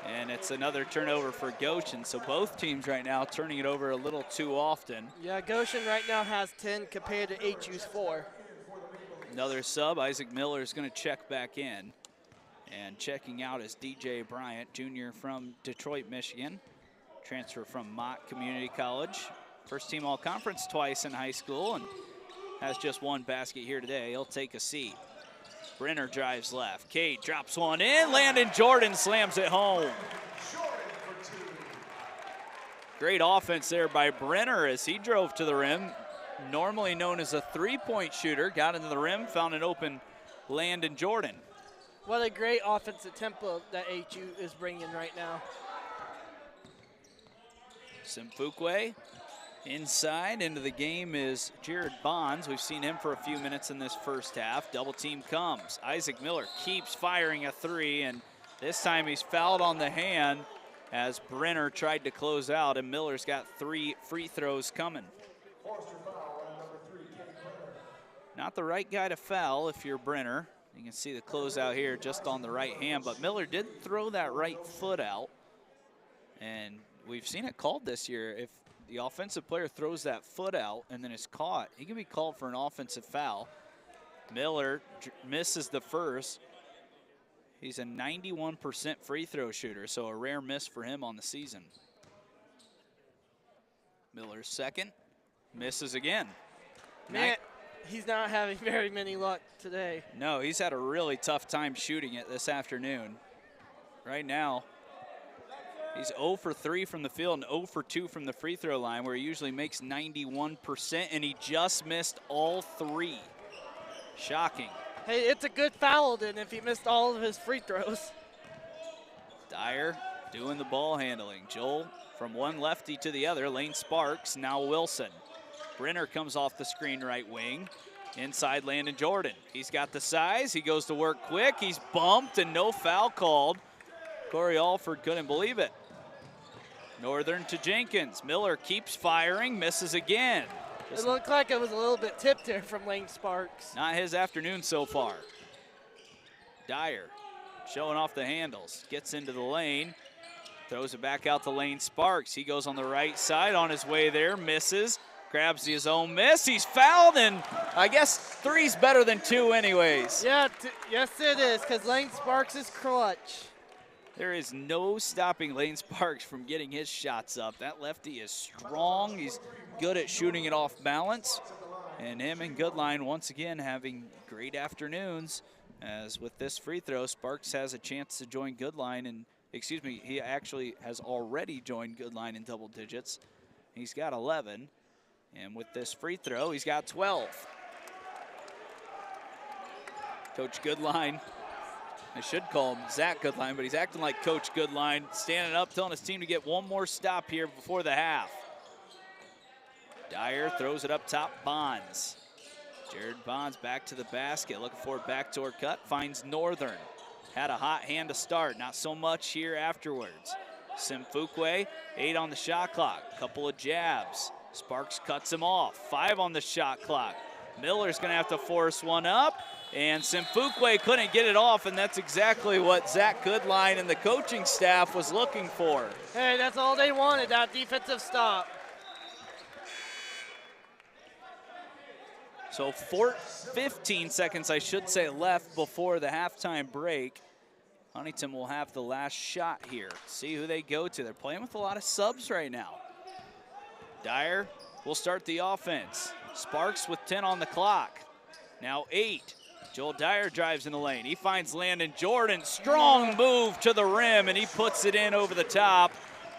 D: and it's another turnover for Goshen. So both teams right now turning it over a little too often.
E: Yeah, Goshen right now has 10 compared to HU's 4.
D: Another sub, Isaac Miller is going to check back in. And checking out is DJ Bryant, junior from Detroit, Michigan. Transfer from Mott Community College. First team all-conference twice in high school and has just 1 basket here today. He'll take a seat. Brenner drives left. Cade drops one in. Landon Jordan slams it home. Great offense there by Brenner as he drove to the rim. Normally known as a three-point shooter. Got into the rim, found an open Landon Jordan.
E: What a great offensive tempo that HU is bringing right now.
D: Simfukwe inside. Into the game is Jared Bonds. We've seen him for a few minutes in this first half. Double team comes. Isaac Miller keeps firing a 3, and this time he's fouled on the hand as Brenner tried to close out, and Miller's got 3 free throws coming. Not the right guy to foul if you're Brenner. You can see the closeout here just on the right hand, but Miller did throw that right foot out, and we've seen it called this year. If the offensive player throws that foot out and then is caught, he can be called for an offensive foul. Miller misses the first. He's a 91% free throw shooter, so a rare miss for him on the season. Miller's second, misses again.
E: Man, he's not having very many luck today.
D: No, he's had a really tough time shooting it this afternoon. Right now, he's 0 for 3 from the field and 0 for 2 from the free throw line, where he usually makes 91%, and he just missed all 3. Shocking.
E: Hey, it's a good foul then if he missed all of his free throws.
D: Dyer doing the ball handling. Joel from one lefty to the other. Lane Sparks, now Wilson. Brenner comes off the screen right wing. Inside Landon Jordan. He's got the size. He goes to work quick. He's bumped and no foul called. Corey Alford couldn't believe it. Northern to Jenkins. Miller keeps firing, misses again.
E: It looked like it was a little bit tipped there from Lane Sparks.
D: Not his afternoon so far. Dyer showing off the handles. Gets into the lane. Throws it back out to Lane Sparks. He goes on the right side on his way there. Misses. Grabs his own miss. He's fouled, and I guess 3's better than 2 anyways.
E: Yeah, yes it is, because Lane Sparks is clutch.
D: There is no stopping Lane Sparks from getting his shots up. That lefty is strong. He's good at shooting it off balance. And him and Goodline once again having great afternoons. As with this free throw, Sparks has a chance to join Goodline. And excuse me, he actually has already joined Goodline in double digits. He's got 11. And with this free throw, he's got 12. Coach Goodline, I should call him Zach Goodline, but he's acting like Coach Goodline, standing up, telling his team to get one more stop here before the half. Dyer throws it up top, Bonds. Jared Bonds back to the basket, looking for a backdoor cut, finds Northern. Had a hot hand to start, not so much here afterwards. Simfukwe, 8 on the shot clock, couple of jabs. Sparks cuts him off, 5 on the shot clock. Miller's gonna have to force one up. And Simfukwe couldn't get it off, and that's exactly what Zach Goodline and the coaching staff was looking for.
E: Hey, that's all they wanted, that defensive stop.
D: So 15 seconds, I should say, left before the halftime break. Huntington will have the last shot here. See who they go to. They're playing with a lot of subs right now. Dyer will start the offense. Sparks with 10 on the clock. Now 8. Joel Dyer drives in the lane. He finds Landon Jordan. Strong move to the rim, and he puts it in over the top.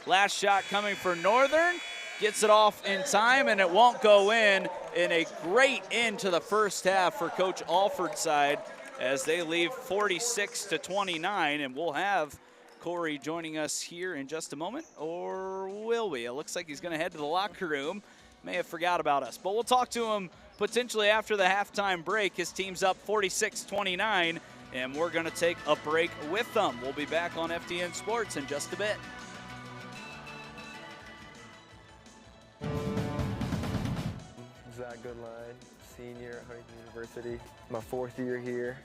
D: Last shot coming for Northern. Gets it off in time, and it won't go in a great end to the first half for Coach Alford's side as they leave 46-29, and we'll have Corey joining us here in just a moment, or will we? It looks like he's going to head to the locker room. May have forgot about us, but we'll talk to him potentially after the halftime break. His team's up 46-29, and we're going to take a break with them. We'll be back on FDN Sports in just a bit.
M: Zach Goodline, senior at Huntington University. My 4th year here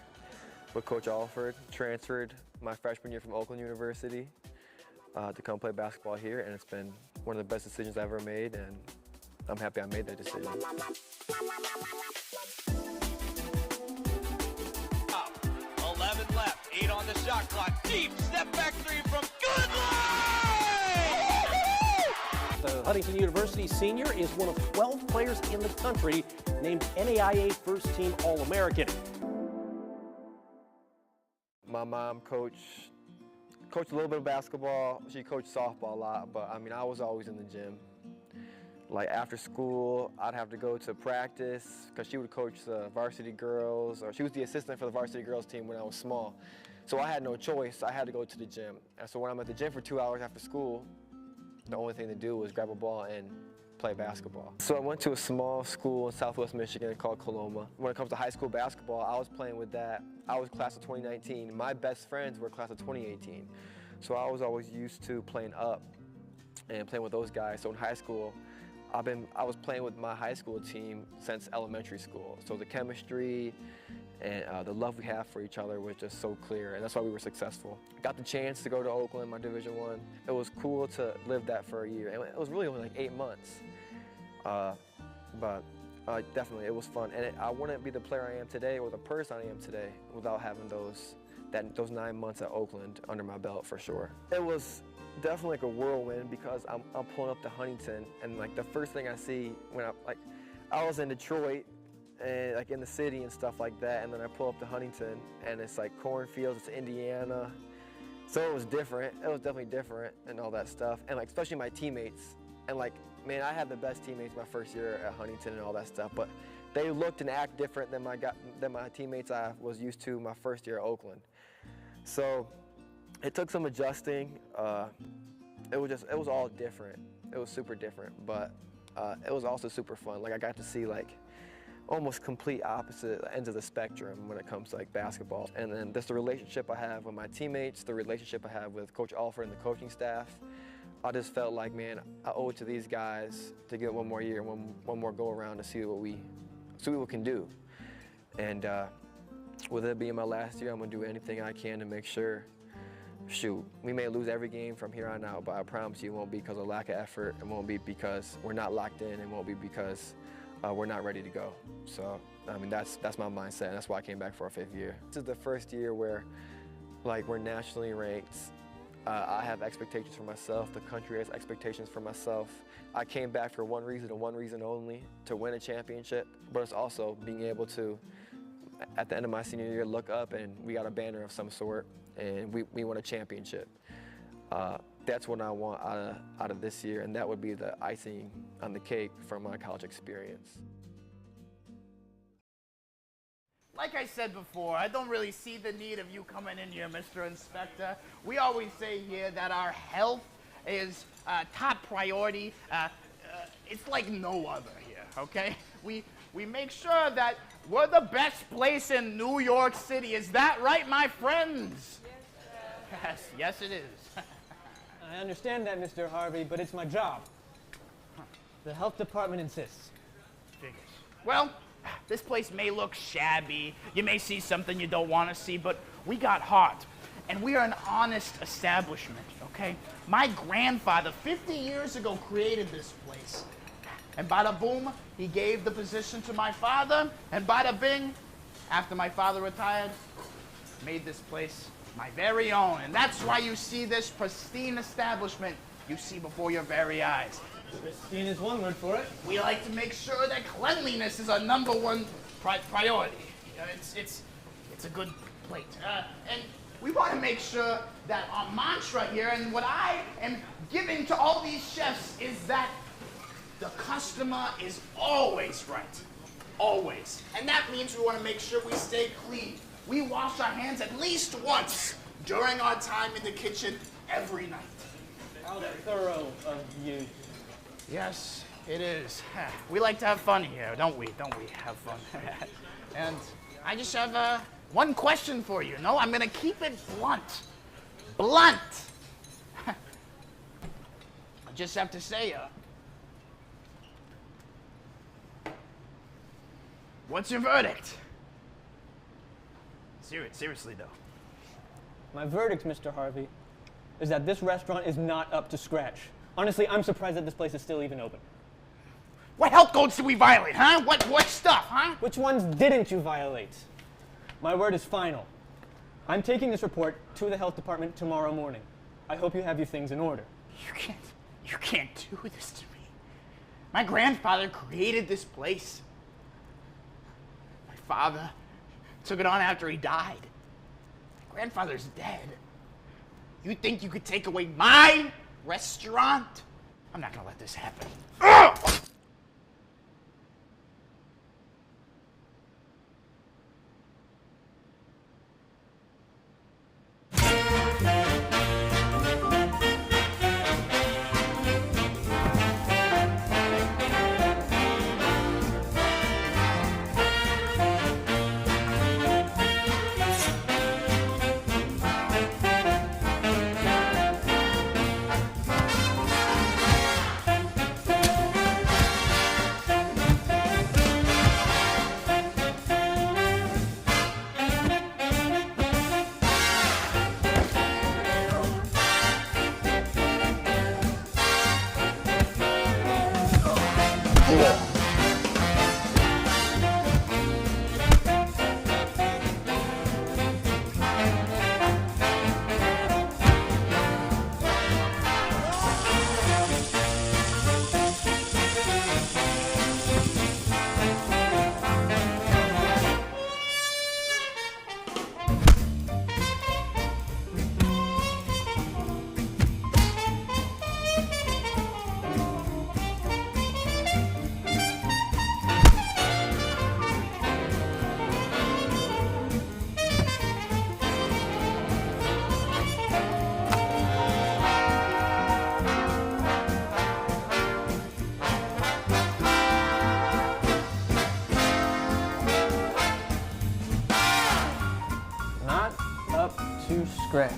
M: with Coach Alford. Transferred my freshman year from Oakland University to come play basketball here, and it's been one of the best decisions I ever made, and I'm happy I made that decision.
B: 11 left, 8 on the shot clock. Deep step back 3 from Goodline!
N: The Huntington University senior is one of 12 players in the country named NAIA First Team All-American.
M: My mom coached a little bit of basketball. She coached softball a lot, but I mean, I was always in the gym. Like after school, I'd have to go to practice because she would coach the varsity girls, or she was the assistant for the varsity girls team when I was small. So I had no choice. I had to go to the gym. And so when I'm at the gym for 2 hours after school, the only thing to do was grab a ball and play basketball. So I went to a small school in Southwest Michigan called Coloma. When it comes to high school basketball, I was playing with that. I was class of 2019. My best friends were class of 2018. So I was always used to playing up and playing with those guys. So in high school, I was playing with my high school team since elementary school. So the chemistry and the love we have for each other was just so clear, and that's why we were successful. Got the chance to go to Oakland, my Division I. It was cool to live that for a year, and it was really only like 8 months. But definitely, it was fun, and I wouldn't be the player I am today or the person I am today without having those 9 months at Oakland under my belt for sure. It was definitely like a whirlwind because I'm pulling up to Huntington, and like the first thing I see when I was in Detroit and like in the city and stuff like that, and then I pull up to Huntington and it's like cornfields, it's Indiana, so it was different. It was definitely different and all that stuff, and like especially my teammates, and like man, I had the best teammates my first year at Huntington and all that stuff, but they looked and act different than my teammates I was used to my first year at Oakland. So it took some adjusting. It was all different. It was super different, but it was also super fun. Like I got to see like almost complete opposite ends of the spectrum when it comes to like basketball. And then just the relationship I have with my teammates, the relationship I have with Coach Alford and the coaching staff. I just felt like, man, I owe it to these guys to get one more year, one more go around to see what we can do. And with it being my last year, I'm gonna do anything I can to make sure. Shoot, we may lose every game from here on out, but I promise you it won't be because of lack of effort. It won't be because we're not locked in. It won't be because we're not ready to go. So, I mean, that's my mindset, and that's why I came back for a 5th year. This is the first year where, like, we're nationally ranked. I have expectations for myself. The country has expectations for myself. I came back for one reason and one reason only, to win a championship, but it's also being able to, at the end of my senior year, look up and we got a banner of some sort, and we won a championship. That's what I want out of this year, and that would be the icing on the cake from my college experience.
O: Like I said before, I don't really see the need of you coming in here, Mr. Inspector. We always say here that our health is top priority. It's like no other here, okay? We make sure that we're the best place in New York City. Is that right, my friends? Yes, yes it is.
I: I understand that, Mr. Harvey, but it's my job. The health department insists.
O: Figures. Well, This place may look shabby, you may see something you don't want to see, but we got heart. And we are an honest establishment, okay? My grandfather, 50 years ago, created this place. And bada boom, he gave the position to my father, and bada bing, after my father retired, made this place my very own. And that's why you see this pristine establishment you see before your very eyes.
I: Pristine is one word for it.
O: We like to make sure that cleanliness is our #1 priority. It's a good plate. And we want to make sure that our mantra here, and what I am giving to all these chefs, is that the customer is always right. Always. And that means we want to make sure we stay clean. We wash our hands at least once during our time in the kitchen every night.
I: How thorough of you.
O: Yes, it is. We like to have fun here, don't we? Don't we have fun? And I just have one question for you. No, I'm going to keep it blunt. Blunt! I just have to say, what's your verdict? Seriously, though.
I: My verdict, Mr. Harvey, is that this restaurant is not up to scratch. Honestly, I'm surprised that this place is still even open.
O: What health codes did we violate, huh? What stuff, huh?
I: Which ones didn't you violate? My word is final. I'm taking this report to the health department tomorrow morning. I hope you have your things in order.
O: You can't do this to me. My grandfather created this place. My father took it on after he died. My grandfather's dead. You think you could take away my restaurant? I'm not gonna let this happen. Ugh!
I: Scratch.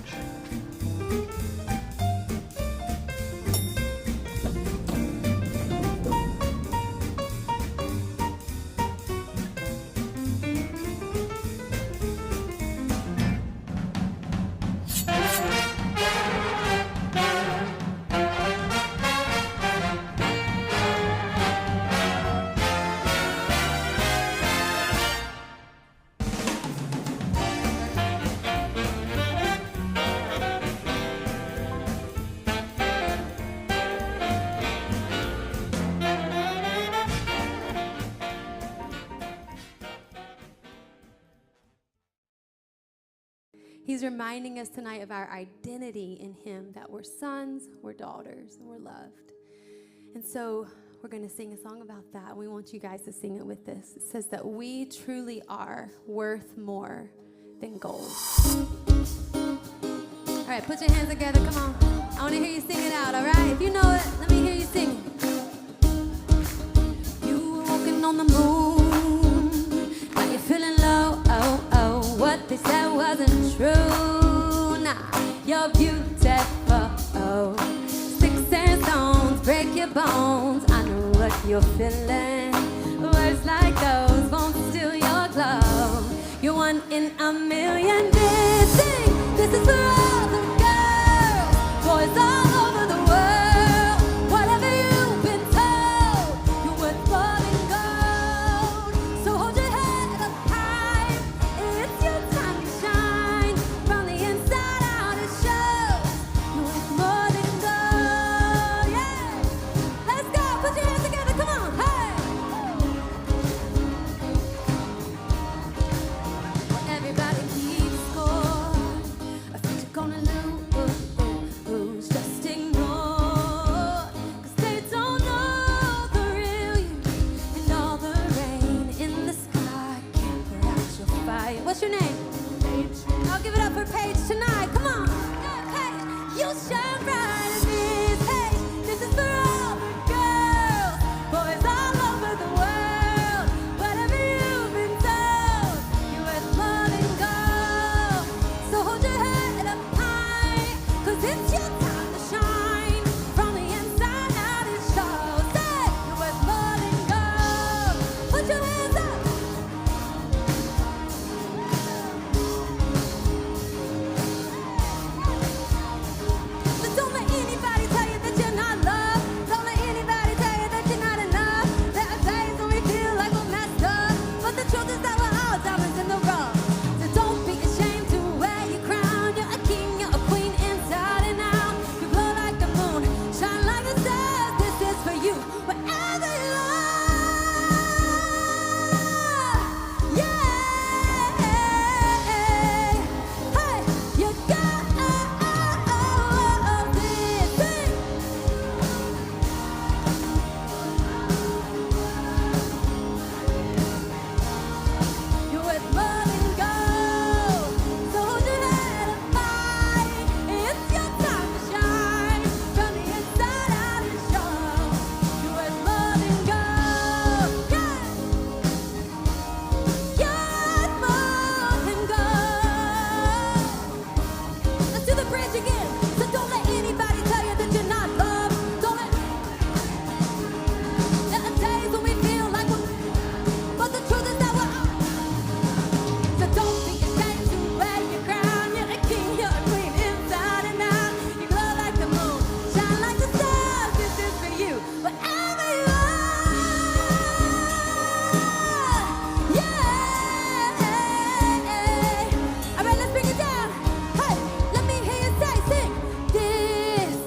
P: He's reminding us tonight of our identity in him, that we're sons, we're daughters, and we're loved. And so we're going to sing a song about that. We want you guys to sing it with us. It says that we truly are worth more than gold. All right, put your hands together. Come on. I want to hear you sing it out, all right? If you know it, let me hear you sing it. You were walking on the moon. Now you're feeling low, oh, oh. What they said wasn't true. Nah, you're beautiful, oh. Sticks and stones break your bones. I know what you're feeling. Words like those won't steal your glow. You're one in a million. This is for all the girls, boys all over the world. Whatever you've been told, you're worth more than gold. So hold your head up high. It's your time to shine. From the inside out it shows. You're worth more than gold. Yeah. Let's go. Put your hands together. Come on. Hey. Well, everybody keeps score. Afraid you're gonna lose. Just ignore. 'Cause they don't know the real you. And all the rain in the sky can't put out your fire. What's your name? Paige. I'll give it up for Paige tonight. Come on. Hey, you shine bright as this. Hey, this is for all the girls, boys all over the world. Whatever you've been told, you're worth more than gold. So hold your head up high, 'cause it's your time to shine. From the inside out it shows. Say, you're worth more than gold. Put your hands up. But don't let anybody tell you that you're not loved. Don't let anybody tell you that you're not enough. There are days when we feel like we're messed up, but the truth is that we're all diamonds in the rough. So don't be ashamed to wear your crown. You're a king, you're a queen inside and out. You glow like the moon, shine like the stars. This is for you, wherever you are. Yeah. Hey, you got this thing. You're worth more than gold. So hold your head up high. It's your time to shine. From the inside out it shows. You're worth more than gold. Yeah. You're more than gold. Let's do the bridge again. So don't let anybody tell you that you're not loved. Don't let. There are days when we feel like we're, but the truth is that we're. So don't be ashamed to wear your crown. You're a king, you're a queen inside and out. You glow like the moon, shine like the stars. This is for you, wherever you are. Yeah. All right, let's bring it down. Hey, let me hear you say, sing this.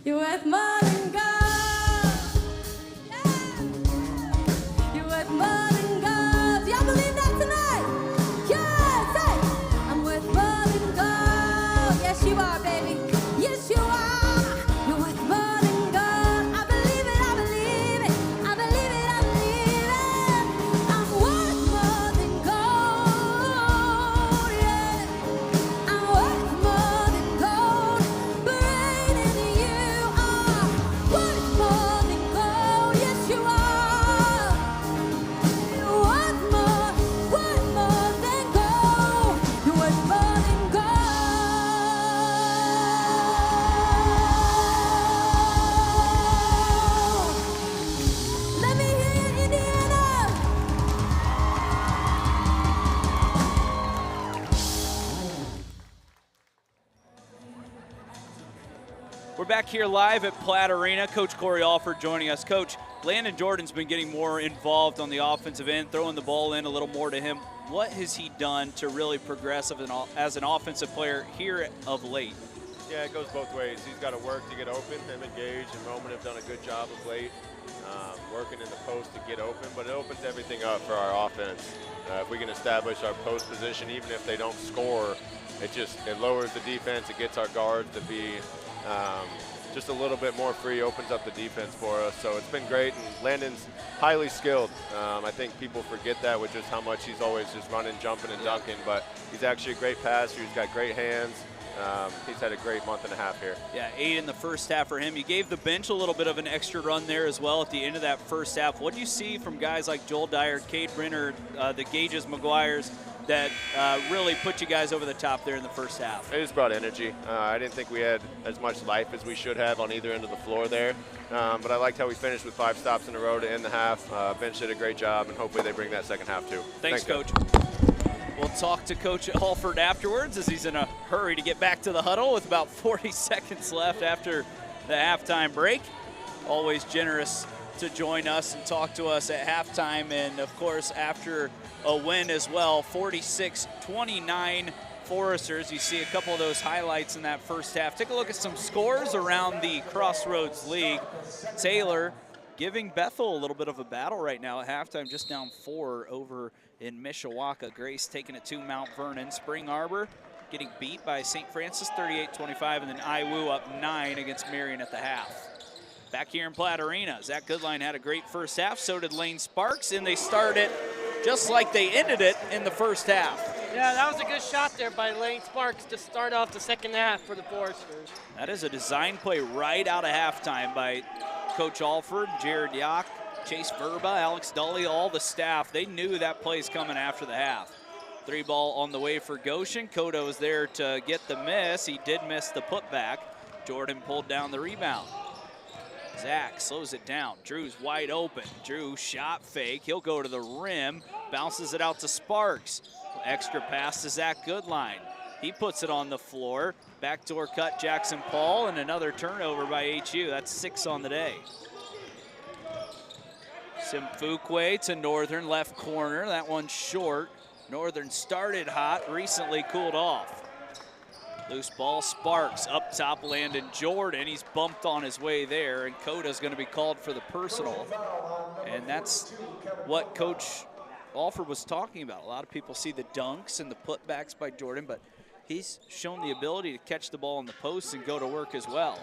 P: You're worth more than gold. Yeah. You're worth more than gold. Do y'all believe that tonight? Yeah, say, I'm worth more than gold. Yes, you are, baby. Yes, you are. You're worth more than gold. I believe it, I believe it. I believe it, I believe it. I'm worth more than gold. Yeah. I'm worth more than gold. Brain in you are worth more than gold. Yes, you are. You're worth more than gold. You're worth more than gold. Let me hear you, Indiana.
D: We're back here live at Platt Arena. Coach Corey Alford joining us. Coach, Landon Jordan's been getting more involved on the offensive end, throwing the ball in a little more to him. What has he done to really progress as an offensive player here of late?
Q: Yeah, it goes both ways. He's got to work to get open. Him and Gage and Roman have done a good job of late, working in the post to get open, but it opens everything up for our offense. If we can establish our post position, even if they don't score, it lowers the defense. It gets our guards to be just a little bit more free, opens up the defense for us. So it's been great, and Landon's highly skilled. I think people forget that with just how much he's always just running, jumping, and dunking, but he's actually a great passer. He's got great hands. He's had a great month and a half here.
D: Yeah, 8 in the first half for him. You gave the bench a little bit of an extra run there as well at the end of that first half. What do you see from guys like Joel Dyer, Cade Brenner, the Gages, McGuires, that really put you guys over the top there in the first half?
Q: It just brought energy. I didn't think we had as much life as we should have on either end of the floor there. But I liked how we finished with 5 stops in a row to end the half. Bench did a great job, and hopefully they bring that second half too.
D: Thanks, Coach. We'll talk to Coach Alford afterwards as he's in a hurry to get back to the huddle with about 40 seconds left after the halftime break. Always generous to join us and talk to us at halftime, and of course after a win as well, 46-29 Foresters. You see a couple of those highlights in that first half. Take a look at some scores around the Crossroads League. Taylor giving Bethel a little bit of a battle right now at halftime, just down 4 over in Mishawaka. Grace taking it to Mount Vernon. Spring Arbor getting beat by St. Francis 38-25, and then IWU up 9 against Marion at the half. Back here in Platte Arena, Zach Goodline had a great first half, so did Lane Sparks, and they started just like they ended it in the first half.
E: Yeah, that was a good shot there by Lane Sparks to start off the second half for the Foresters.
D: That is a design play right out of halftime by Coach Alford, Jared Yock, Chase Verba, Alex Dully, all the staff. They knew that play's coming after the half. 3 ball on the way for Goshen. Cota was there to get the miss. He did miss the putback. Jordan pulled down the rebound. Zach slows it down. Drew's wide open. Drew shot fake. He'll go to the rim. Bounces it out to Sparks. Extra pass to Zach Goodline. He puts it on the floor. Backdoor cut Jackson Paul, and another turnover by HU. That's 6 on the day. Simfukwe to Northern, left corner. That one's short. Northern started hot, recently cooled off. Loose ball, Sparks, up top Landon Jordan. He's bumped on his way there, and Coda's gonna be called for the personal. And that's what Coach Alford was talking about. A lot of people see the dunks and the putbacks by Jordan, but he's shown the ability to catch the ball in the post and go to work as well.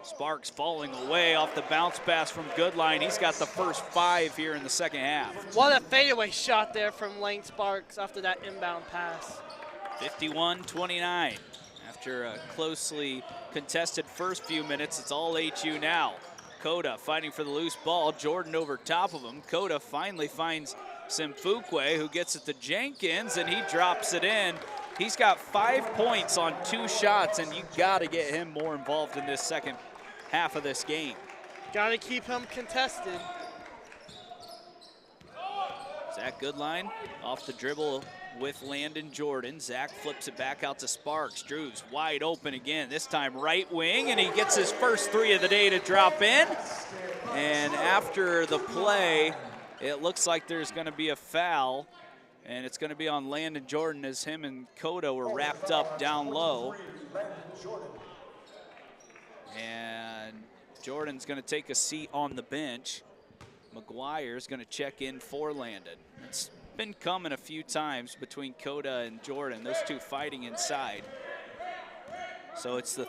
D: Sparks falling away off the bounce pass from Goodline. He's got the first 5 here in the second half.
E: What a fadeaway shot there from Lane Sparks after that inbound pass.
D: 51-29. After a closely contested first few minutes, it's all HU now. Coda fighting for the loose ball. Jordan over top of him. Coda finally finds Simfukwe, who gets it to Jenkins, and he drops it in. He's got 5 points on 2 shots, and you got to get him more involved in this second half of this game.
E: Got to keep him contested.
D: Zach Goodline off the dribble with Landon Jordan. Zach flips it back out to Sparks. Drew's wide open again, this time right wing, and he gets his first 3 of the day to drop in. And after the play, it looks like there's going to be a foul, and it's going to be on Landon Jordan as him and Coda were wrapped up down low. And Jordan's going to take a seat on the bench. McGuire's going to check in for Landon. It's been coming a few times between Coda and Jordan, those two fighting inside. So it's the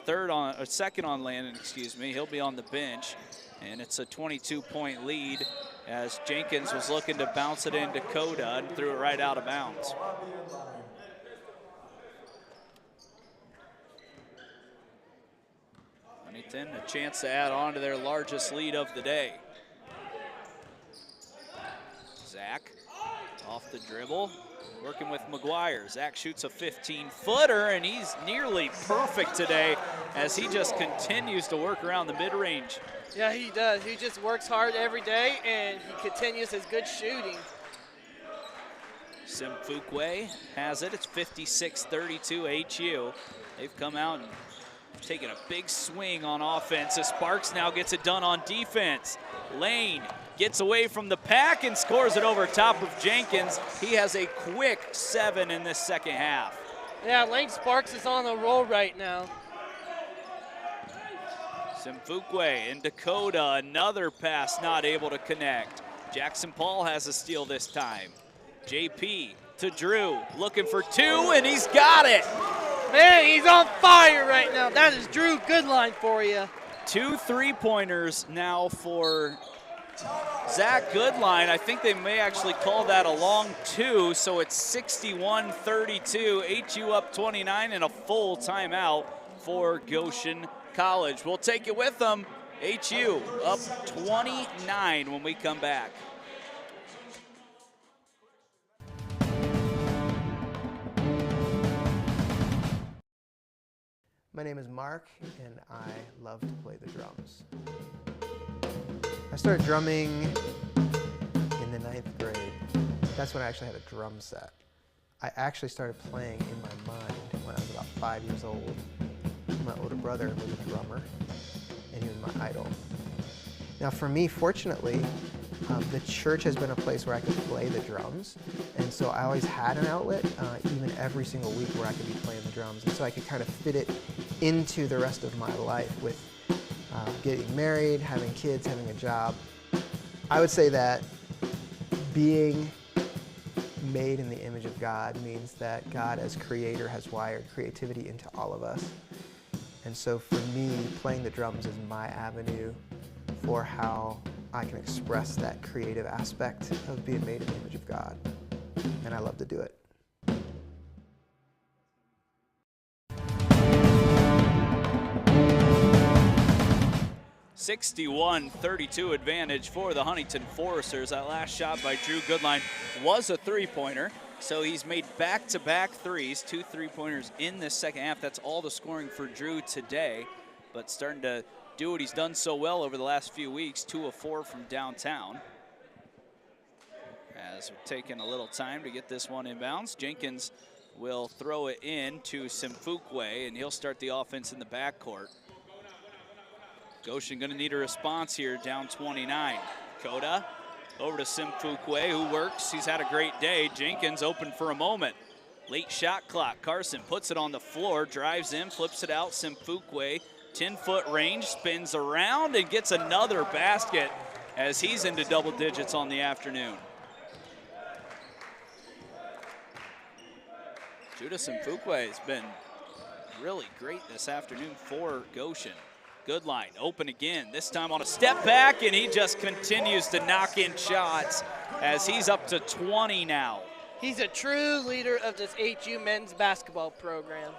D: second on Landon, excuse me. He'll be on the bench, and it's a 22-point lead as Jenkins was looking to bounce it into Coda and threw it right out of bounds. Huntington, a chance to add on to their largest lead of the day. Zach off the dribble, working with McGuire. Zach shoots a 15-footer, and he's nearly perfect today as he just continues to work around the mid-range.
E: Yeah, he does. He just works hard every day, and he continues his good shooting.
D: Simfukwe has it. It's 56-32 HU. They've come out and taken a big swing on offense. So Sparks now gets it done on defense. Lane gets away from the pack and scores it over top of Jenkins. He has a quick 7 in this second half.
E: Yeah, Lane Sparks is on a roll right now.
D: Simfukwe in Dakota, another pass not able to connect. Jackson Paul has a steal this time. JP to Drew, looking for 2, and he's got it.
E: Man, he's on fire right now. That is Drew Goodline for you.
D: 2 3-pointers now for Zach Goodline, I think they may actually call that a long two, so it's 61-32, HU up 29 and a full timeout for Goshen College. We'll take it with them. HU up 29 when we come back.
R: My name is Mark, and I love to play the drums. I started drumming in the 9th grade. That's when I actually had a drum set. I actually started playing in my mind when I was about 5 years old. My older brother was a drummer, and he was my idol. Now for me, fortunately, the church has been a place where I could play the drums, and so I always had an outlet, even every single week, where I could be playing the drums, and so I could kind of fit it into the rest of my life with getting married, having kids, having a job. I would say that being made in the image of God means that God as creator has wired creativity into all of us. And so for me, playing the drums is my avenue for how I can express that creative aspect of being made in the image of God. And I love to do it.
D: 61-32 advantage for the Huntington Foresters. That last shot by Drew Goodline was a three-pointer, so he's made back-to-back threes, 2 3-pointers in this second half. That's all the scoring for Drew today, but starting to do what he's done so well over the last few weeks, 2 of 4 from downtown. As we're taking a little time to get this one inbounds, Jenkins will throw it in to Simfukwe, and he'll start the offense in the backcourt. Goshen gonna need a response here, down 29. Koda over to Simfukwe, who works. He's had a great day. Jenkins open for a moment. Late shot clock. Carson puts it on the floor, drives in, flips it out. Simfukwe, 10-foot range, spins around and gets another basket as he's into double digits on the afternoon. Judah Simfukwe has been really great this afternoon for Goshen. Goodline, open again, this time on a step back, and he just continues to knock in shots as he's up to 20 now.
E: He's a true leader of this HU men's basketball program.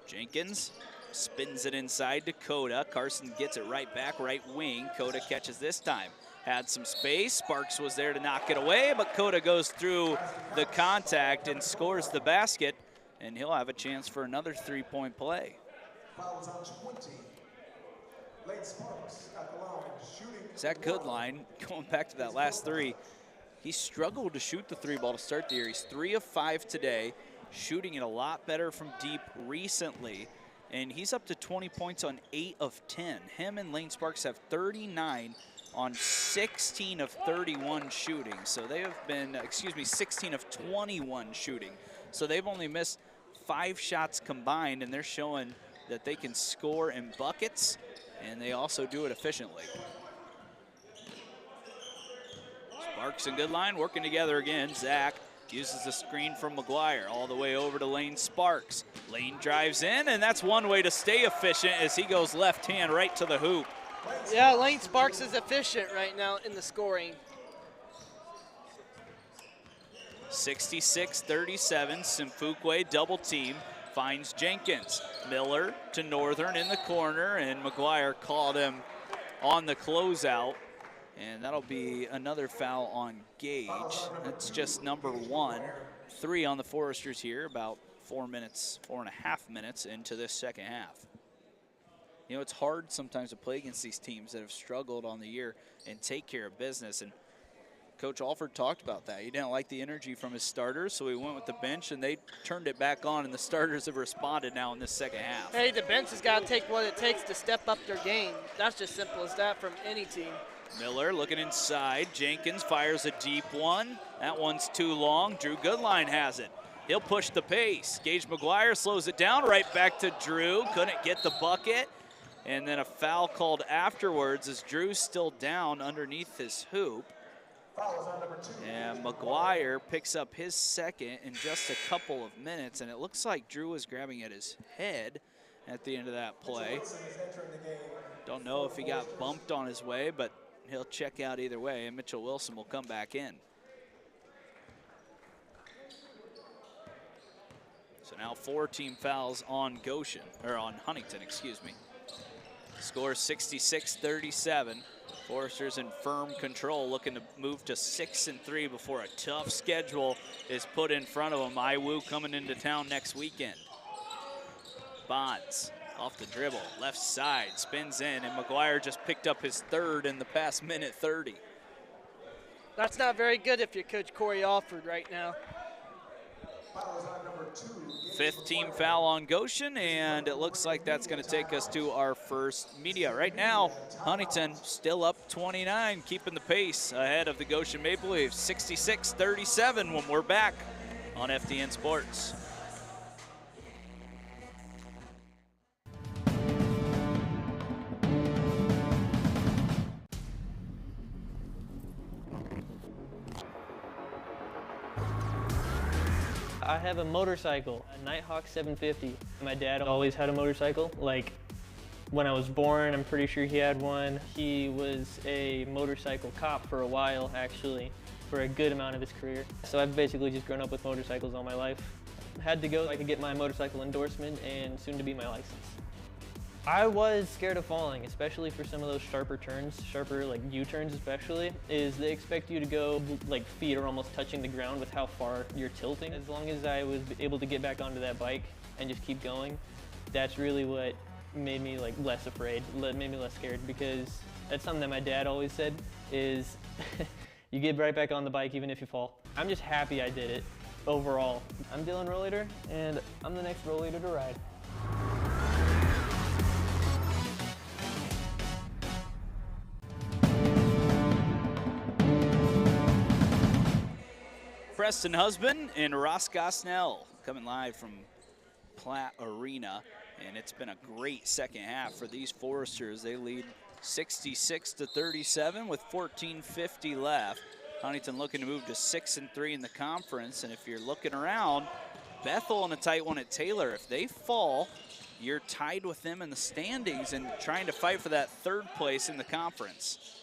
D: Jenkins spins it inside to Koda. Carson gets it right back, right wing. Koda catches this time. Had some space, Sparks was there to knock it away, but Koda goes through the contact and scores the basket, and he'll have a chance for another three-point play.
A: Fouls on 20. Lane Sparks at the line, shooting.
D: Zach Goodline, going back to that last three, he struggled to shoot the three ball to start the year. He's 3 of 5 today, shooting it a lot better from deep recently, and he's up to 20 points on 8 of 10. Him and Lane Sparks have 39 on 16 of 31 shooting. So they have been, 16 of 21 shooting. So they've only missed 5 shots combined, and they're showing that they can score in buckets, and they also do it efficiently. Sparks and Goodline working together again. Zach uses the screen from McGuire all the way over to Lane Sparks. Lane drives in, and that's one way to stay efficient as he goes left hand right to the hoop.
E: Yeah, Lane Sparks is efficient right now in the scoring.
D: 66-37, Simfukwe double team, finds Jenkins. Miller to Northern in the corner, and McGuire called him on the closeout. And that'll be another foul on Gage. That's just number 1. 3 on the Foresters here, about 4.5 minutes into this second half. You know, it's hard sometimes to play against these teams that have struggled on the year and take care of business. And Coach Alford talked about that. He didn't like the energy from his starters, so he went with the bench, and they turned it back on, and the starters have responded now in this second half.
E: Hey, the bench has got to take what it takes to step up their game. That's just simple as that from any team.
D: Miller looking inside. Jenkins fires a deep one. That one's too long. Drew Goodline has it. He'll push the pace. Gage McGuire slows it down right back to Drew. Couldn't get the bucket. And then a foul called afterwards as Drew's still down underneath his hoop. And McGuire picks up his second in just a couple of minutes, and it looks like Drew was grabbing at his head at the end of that play. Don't know if he got bumped on his way, but he'll check out either way, and Mitchell Wilson will come back in. So now 4 team fouls on Goshen, or on Huntington, excuse me. Score 66-37. Foresters in firm control, looking to move to 6-3 before a tough schedule is put in front of them. IWU coming into town next weekend. Bonds off the dribble, left side, spins in, and McGuire just picked up his 3rd in the past minute 30.
E: That's not very good if you're Coach Corey Alford right now.
D: 5th team foul on Goshen, and it looks like that's going to take us to our first media. Right now, Huntington still up 29, keeping the pace ahead of the Goshen Maple Leafs. 66-37 when we're back on FDN Sports.
S: I have a motorcycle, a Nighthawk 750. My dad always had a motorcycle. Like, when I was born, I'm pretty sure he had one. He was a motorcycle cop for a while, actually, for a good amount of his career. So I've basically just grown up with motorcycles all my life. Had to go so I could get my motorcycle endorsement and soon to be my license. I was scared of falling, especially for some of those sharper turns, like U-turns especially, is they expect you to go like feet are almost touching the ground with how far you're tilting. As long as I was able to get back onto that bike and just keep going, that's really what made me like less afraid, made me less scared, because that's something that my dad always said is you get right back on the bike even if you fall. I'm just happy I did it overall. I'm Dylan Rollator, and I'm the next Rollator to ride.
D: Preston Husband and Ross Gosnell coming live from Platt Arena, and it's been a great second half for these Foresters. They lead 66-37 with 14:50 left. Huntington looking to move to 6-3 in the conference, and if you're looking around, Bethel in a tight one at Taylor. If they fall, you're tied with them in the standings and trying to fight for that 3rd place in the conference.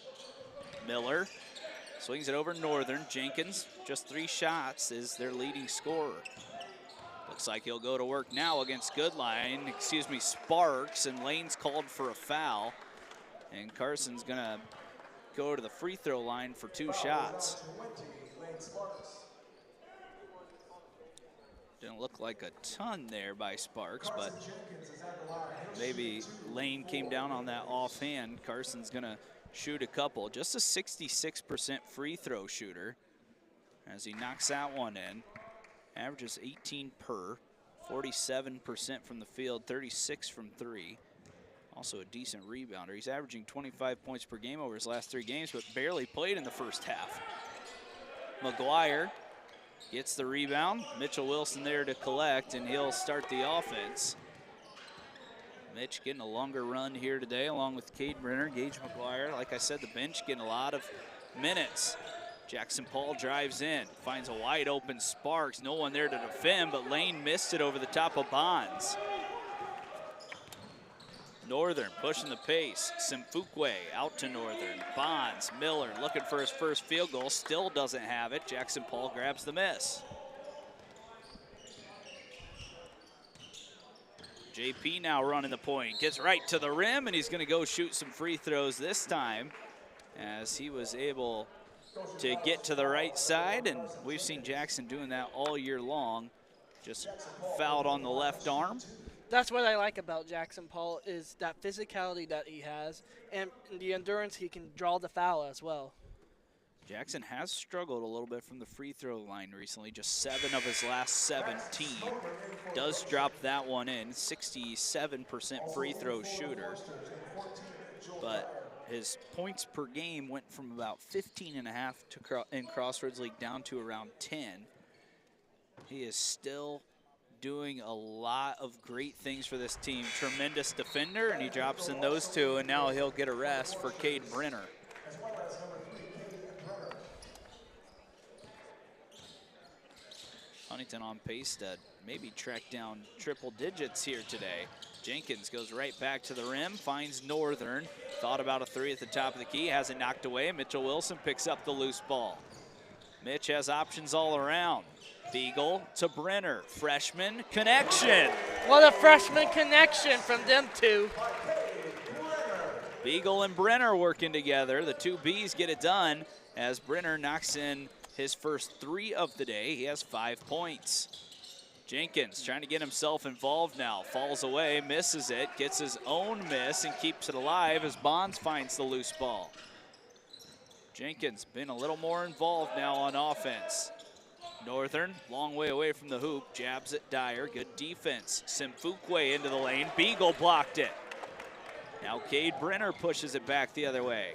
D: Miller swings it over Northern. Jenkins, just 3 shots, is their leading scorer. Looks like he'll go to work now against Sparks, and Lane's called for a foul. And Carson's gonna go to the free throw line for 2 shots. Didn't look like a ton there by Sparks, but maybe Lane came down on that offhand. Carson's gonna shoot a couple. Just a 66% free throw shooter as he knocks that one in. Averages 18 per, 47% from the field, 36 from 3. Also a decent rebounder. He's averaging 25 points per game over his last 3 games, but barely played in the first half. McGuire gets the rebound. Mitchell Wilson there to collect, and he'll start the offense. Mitch getting a longer run here today, along with Cade Brenner, Gage McGuire. Like I said, the bench getting a lot of minutes. Jackson Paul drives in, finds a wide open Sparks. No one there to defend, but Lane missed it over the top of Bonds. Northern pushing the pace. Simfukwe out to Northern. Bonds, Miller looking for his first field goal, still doesn't have it. Jackson Paul grabs the miss. JP now running the point, gets right to the rim, and he's gonna go shoot some free throws this time, as he was able to get to the right side, and we've seen Jackson doing that all year long. Just fouled on the left arm.
E: That's what I like about Jackson Paul, is that physicality that he has and the endurance. He can draw the foul as well.
D: Jackson has struggled a little bit from the free throw line recently, just 7 of his last 17. Does drop that one in, 67% free throw shooter. But his points per game went from about 15.5 in Crossroads League down to around 10. He is still doing a lot of great things for this team. Tremendous defender, and he drops in those 2, and now he'll get a rest for Cade Brenner. Huntington on pace to maybe track down triple digits here today. Jenkins goes right back to the rim, finds Northern, Thought about a three at the top of the key, has it knocked away. Mitchell Wilson picks up the loose ball. Mitch has options all around. Beagle to Brenner, freshman connection.
E: What a freshman connection from them two.
D: Beagle and Brenner working together. The two Bs get it done as Brenner knocks in his first three of the day. He has 5 points. Jenkins trying to get himself involved now. Falls away, misses it, gets his own miss and keeps it alive as Bonds finds the loose ball. Jenkins been a little more involved now on offense. Northern, long way away from the hoop, jabs at Dyer, good defense. Simfukwe into the lane, Beagle blocked it. Now Cade Brenner pushes it back the other way.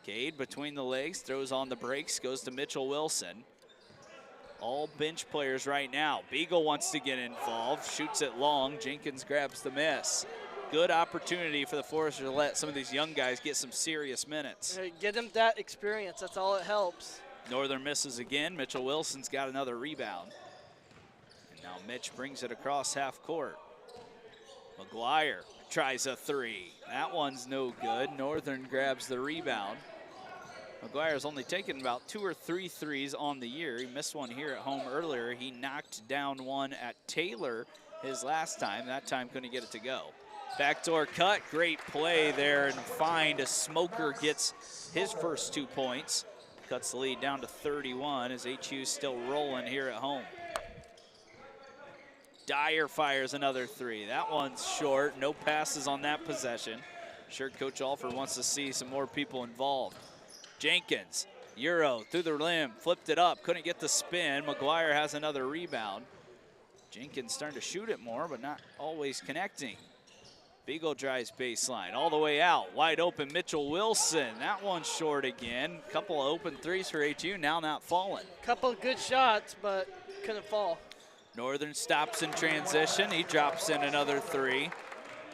D: Cade between the legs, throws on the brakes, goes to Mitchell Wilson. All bench players right now. Beagle wants to get involved, shoots it long, Jenkins grabs the miss. Good opportunity for the Foresters to let some of these young guys get some serious minutes.
E: Hey, get them that experience, that's all it helps.
D: Northern misses again, Mitchell Wilson's got another rebound. And now Mitch brings it across half court. McGuire tries a three. That one's no good. Northern grabs the rebound. McGuire's only taken about 2 or 3 threes on the year. He missed one here at home earlier. He knocked down one at Taylor his last time. That time couldn't get it to go. Backdoor cut, great play there and find as Smoker gets his first 2 points. Cuts the lead down to 31 as HU's still rolling here at home. Dyer fires another three. That one's short, no passes on that possession. Sure, Coach Alford wants to see some more people involved. Jenkins, Euro through the rim, flipped it up, couldn't get the spin. McGuire has another rebound. Jenkins starting to shoot it more, but not always connecting. Beagle drives baseline, all the way out. Wide open, Mitchell Wilson. That one's short again. Couple of open threes for HU, now not falling.
E: Couple of good shots, but couldn't fall.
D: Northern stops in transition. He drops in another three.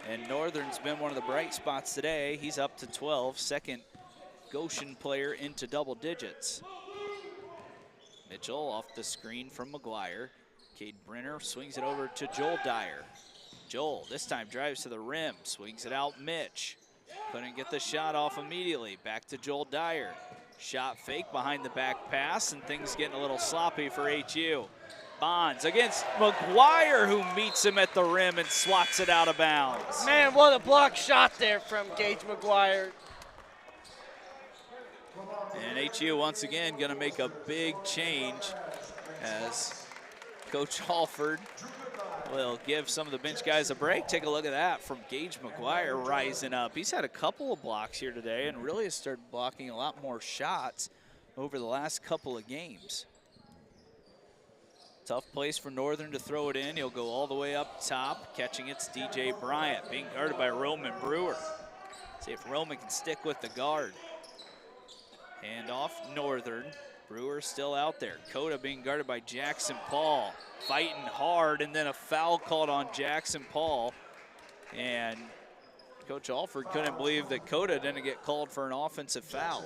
D: And Northern's been one of the bright spots today. He's up to 12, second Goshen player into double digits. Mitchell off the screen from McGuire. Cade Brenner swings it over to Joel Dyer. Joel this time drives to the rim, swings it out Mitch. Couldn't get the shot off immediately. Back to Joel Dyer. Shot fake behind the back pass and things getting a little sloppy for HU. Bonds against McGuire who meets him at the rim and swats it out of bounds.
E: Man, what a block shot there from Gage McGuire.
D: And HU once again gonna make a big change as Coach Halford will give some of the bench guys a break. Take a look at that from Gage McGuire rising up. He's had a couple of blocks here today and really has started blocking a lot more shots over the last couple of games. Tough place for Northern to throw it in. He'll go all the way up top. Catching it's DJ Bryant, being guarded by Roman Brewer. See if Roman can stick with the guard. Hand off Northern. Brewer still out there. Coda being guarded by Jackson Paul. Fighting hard, and then a foul called on Jackson Paul. And Coach Alford couldn't believe that Coda didn't get called for an offensive foul.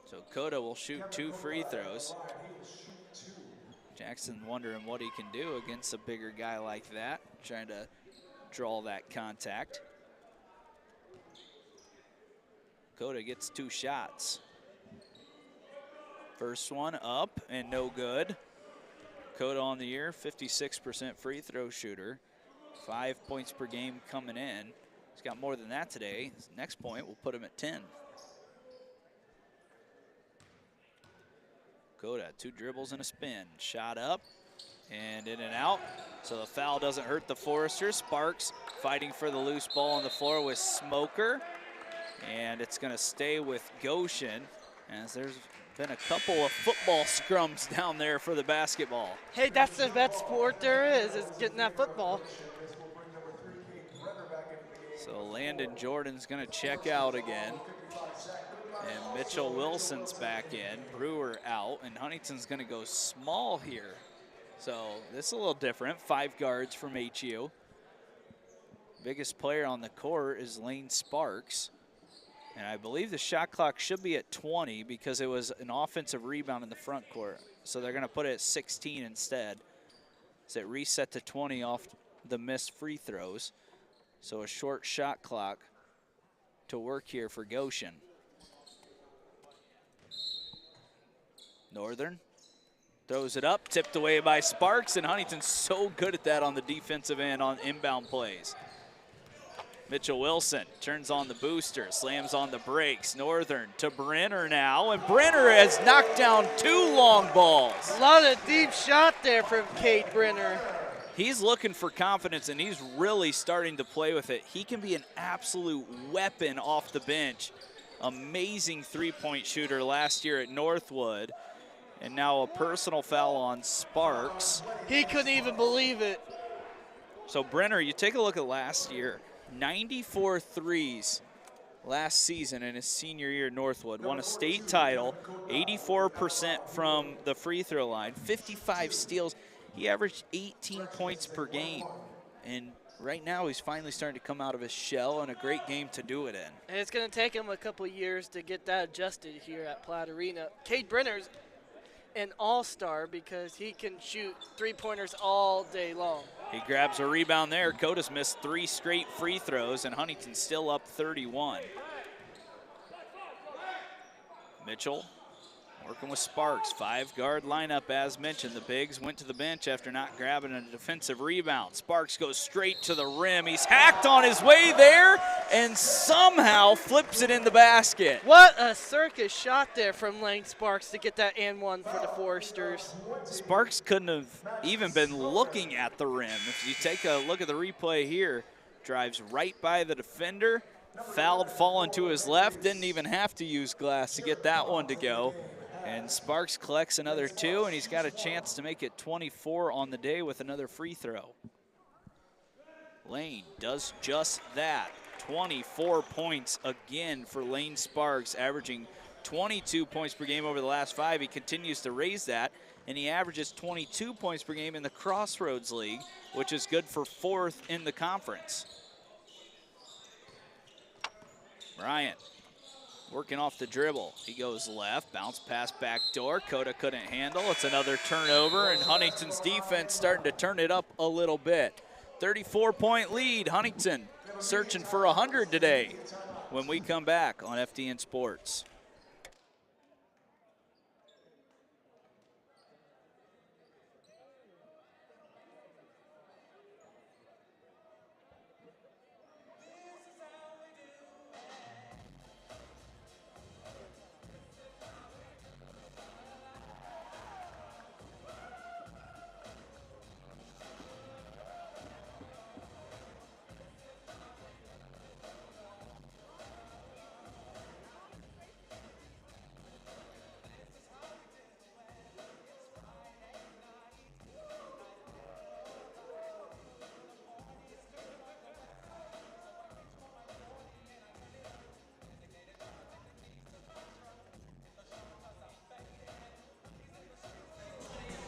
D: So Coda will shoot 2 free throws. Jackson wondering what he can do against a bigger guy like that, trying to draw that contact. Coda gets 2 shots. First one up and no good. Coda on the year, 56% free throw shooter. 5 points per game coming in. He's got more than that today. His next point will put him at 10. Coda, 2 dribbles and a spin. Shot up and in and out. So the foul doesn't hurt the Foresters. Sparks fighting for the loose ball on the floor with Smoker. And it's going to stay with Goshen as there's been a couple of football scrums down there for the basketball.
E: Hey, that's the best sport there is getting that football.
D: So Landon Jordan's going to check out again. And Mitchell Wilson's back in, Brewer out, and Huntington's going to go small here. So this is a little different, 5 guards from HU. Biggest player on the court is Lane Sparks. And I believe the shot clock should be at 20 because it was an offensive rebound in the front court. So they're going to put it at 16 instead. So it reset to 20 off the missed free throws. So a short shot clock to work here for Goshen. Northern throws it up, tipped away by Sparks, and Huntington's so good at that on the defensive end on inbound plays. Mitchell Wilson turns on the booster, slams on the brakes. Northern to Brenner now, and Brenner has knocked down 2 long balls.
E: A lot of deep shot there from Cade Brenner.
D: He's looking for confidence, and he's really starting to play with it. He can be an absolute weapon off the bench. Amazing three-point shooter last year at Northwood, and now a personal foul on Sparks.
E: He couldn't even believe it.
D: So Brenner, you take a look at last year, 94 threes last season in his senior year at Northwood. Won a state title, 84% from the free throw line, 55 steals. He averaged 18 points per game. And right now he's finally starting to come out of his shell, and a great game to do it in.
E: And it's going to take him a couple years to get that adjusted here at Platte Arena. Cade Brenner's an all-star because he can shoot three-pointers all day long.
D: He grabs a rebound there. Coda's missed 3 straight free throws, and Huntington's still up 31. Mitchell working with Sparks. 5-guard lineup as mentioned. The Bigs went to the bench after not grabbing a defensive rebound. Sparks goes straight to the rim. He's hacked on his way there and somehow flips it in the basket.
E: What a circus shot there from Lane Sparks to get that and one for the Foresters.
D: Sparks couldn't have even been looking at the rim. If you take a look at the replay here, drives right by the defender, fouled, falling to his left, didn't even have to use glass to get that one to go. And Sparks collects another 2, and he's got a chance to make it 24 on the day with another free throw. Lane does just that. 24 points again for Lane Sparks, averaging 22 points per game over the last 5. He continues to raise that, and he averages 22 points per game in the Crossroads League, which is good for 4th in the conference. Bryant working off the dribble. He goes left, bounce pass back door. Coda couldn't handle. It's another turnover, and Huntington's defense starting to turn it up a little bit. 34-point lead. Huntington searching for 100 today when we come back on FDN Sports.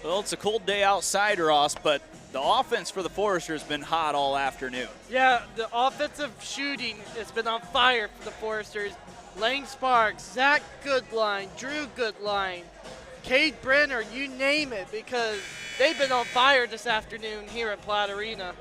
D: Well, it's a cold day outside, Ross, but the offense for the Foresters has been hot all afternoon.
E: Yeah, the offensive shooting has been on fire for the Foresters. Lane Sparks, Zach Goodline, Drew Goodline, Cade Brenner, you name it, because they've been on fire this afternoon here at Platte Arena.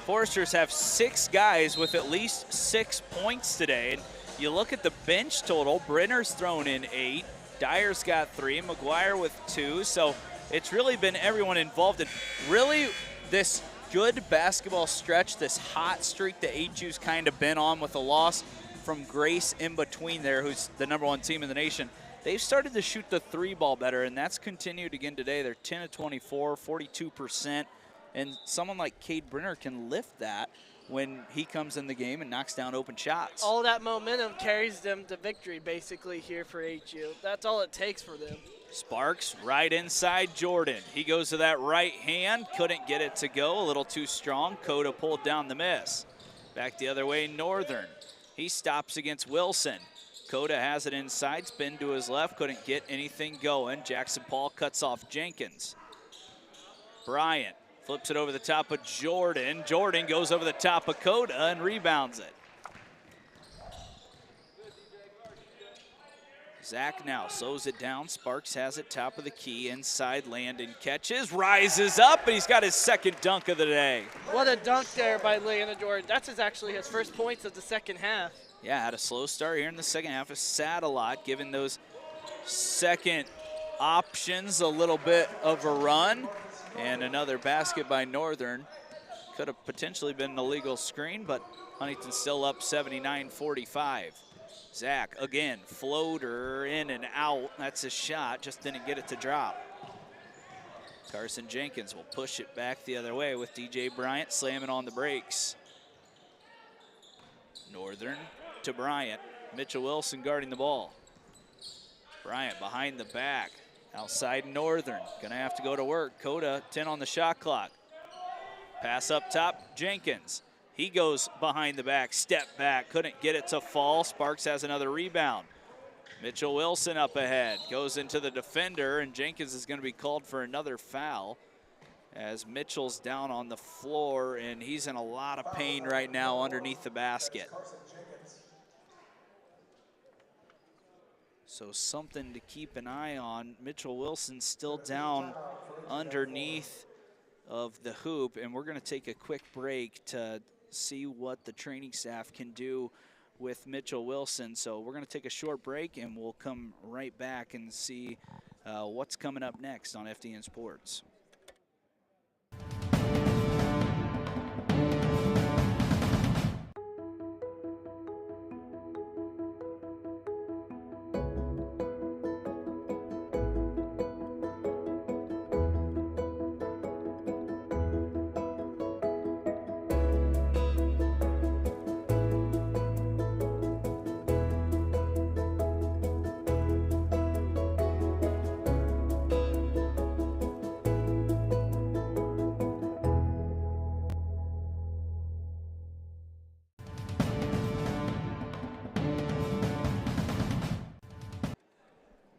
D: Foresters have 6 guys with at least 6 points today. And you look at the bench total, Brenner's thrown in 8, Dyer's got 3, McGuire with 2, so it's really been everyone involved in really this good basketball stretch, this hot streak that HU's kind of been on with a loss from Grace in between there, who's the #1 team in the nation. They've started to shoot the 3 ball better, and that's continued again today. They're 10 of 24, 42%, and someone like Cade Brenner can lift that when he comes in the game and knocks down open shots.
E: All that momentum carries them to victory basically here for HU. That's all it takes for them.
D: Sparks right inside Jordan. He goes to that right hand, couldn't get it to go, a little too strong. Coda pulled down the miss. Back the other way, Northern. He stops against Wilson. Coda has it inside, spin to his left, couldn't get anything going. Jackson Paul cuts off Jenkins. Bryant flips it over the top of Jordan. Jordan goes over the top of Coda and rebounds it. Zach now slows it down. Sparks has it top of the key. Inside, Landon catches, rises up, and he's got his second dunk of the day.
E: What a dunk there by Landon Jordan. That's actually his first points of the second half.
D: Yeah, had a slow start here in the second half. Has sat a lot, giving those second options a little bit of a run. And another basket by Northern. Could have potentially been an illegal screen, but Huntington still up 79-45. Zach, again, floater in and out. That's his shot, just didn't get it to drop. Carson Jenkins will push it back the other way with DJ Bryant slamming on the brakes. Northern to Bryant. Mitchell Wilson guarding the ball. Bryant behind the back. Outside Northern, gonna have to go to work. Coda, 10 on the shot clock. Pass up top, Jenkins. He goes behind the back, step back, couldn't get it to fall. Sparks has another rebound. Mitchell Wilson up ahead, goes into the defender, and Jenkins is gonna be called for another foul as Mitchell's down on the floor, and he's in a lot of pain right now underneath the basket. So something to keep an eye on. Mitchell Wilson still down underneath of the hoop, and we're gonna take a quick break to see what the training staff can do with Mitchell Wilson. So we're gonna take a short break, and we'll come right back and see what's coming up next on FDN Sports.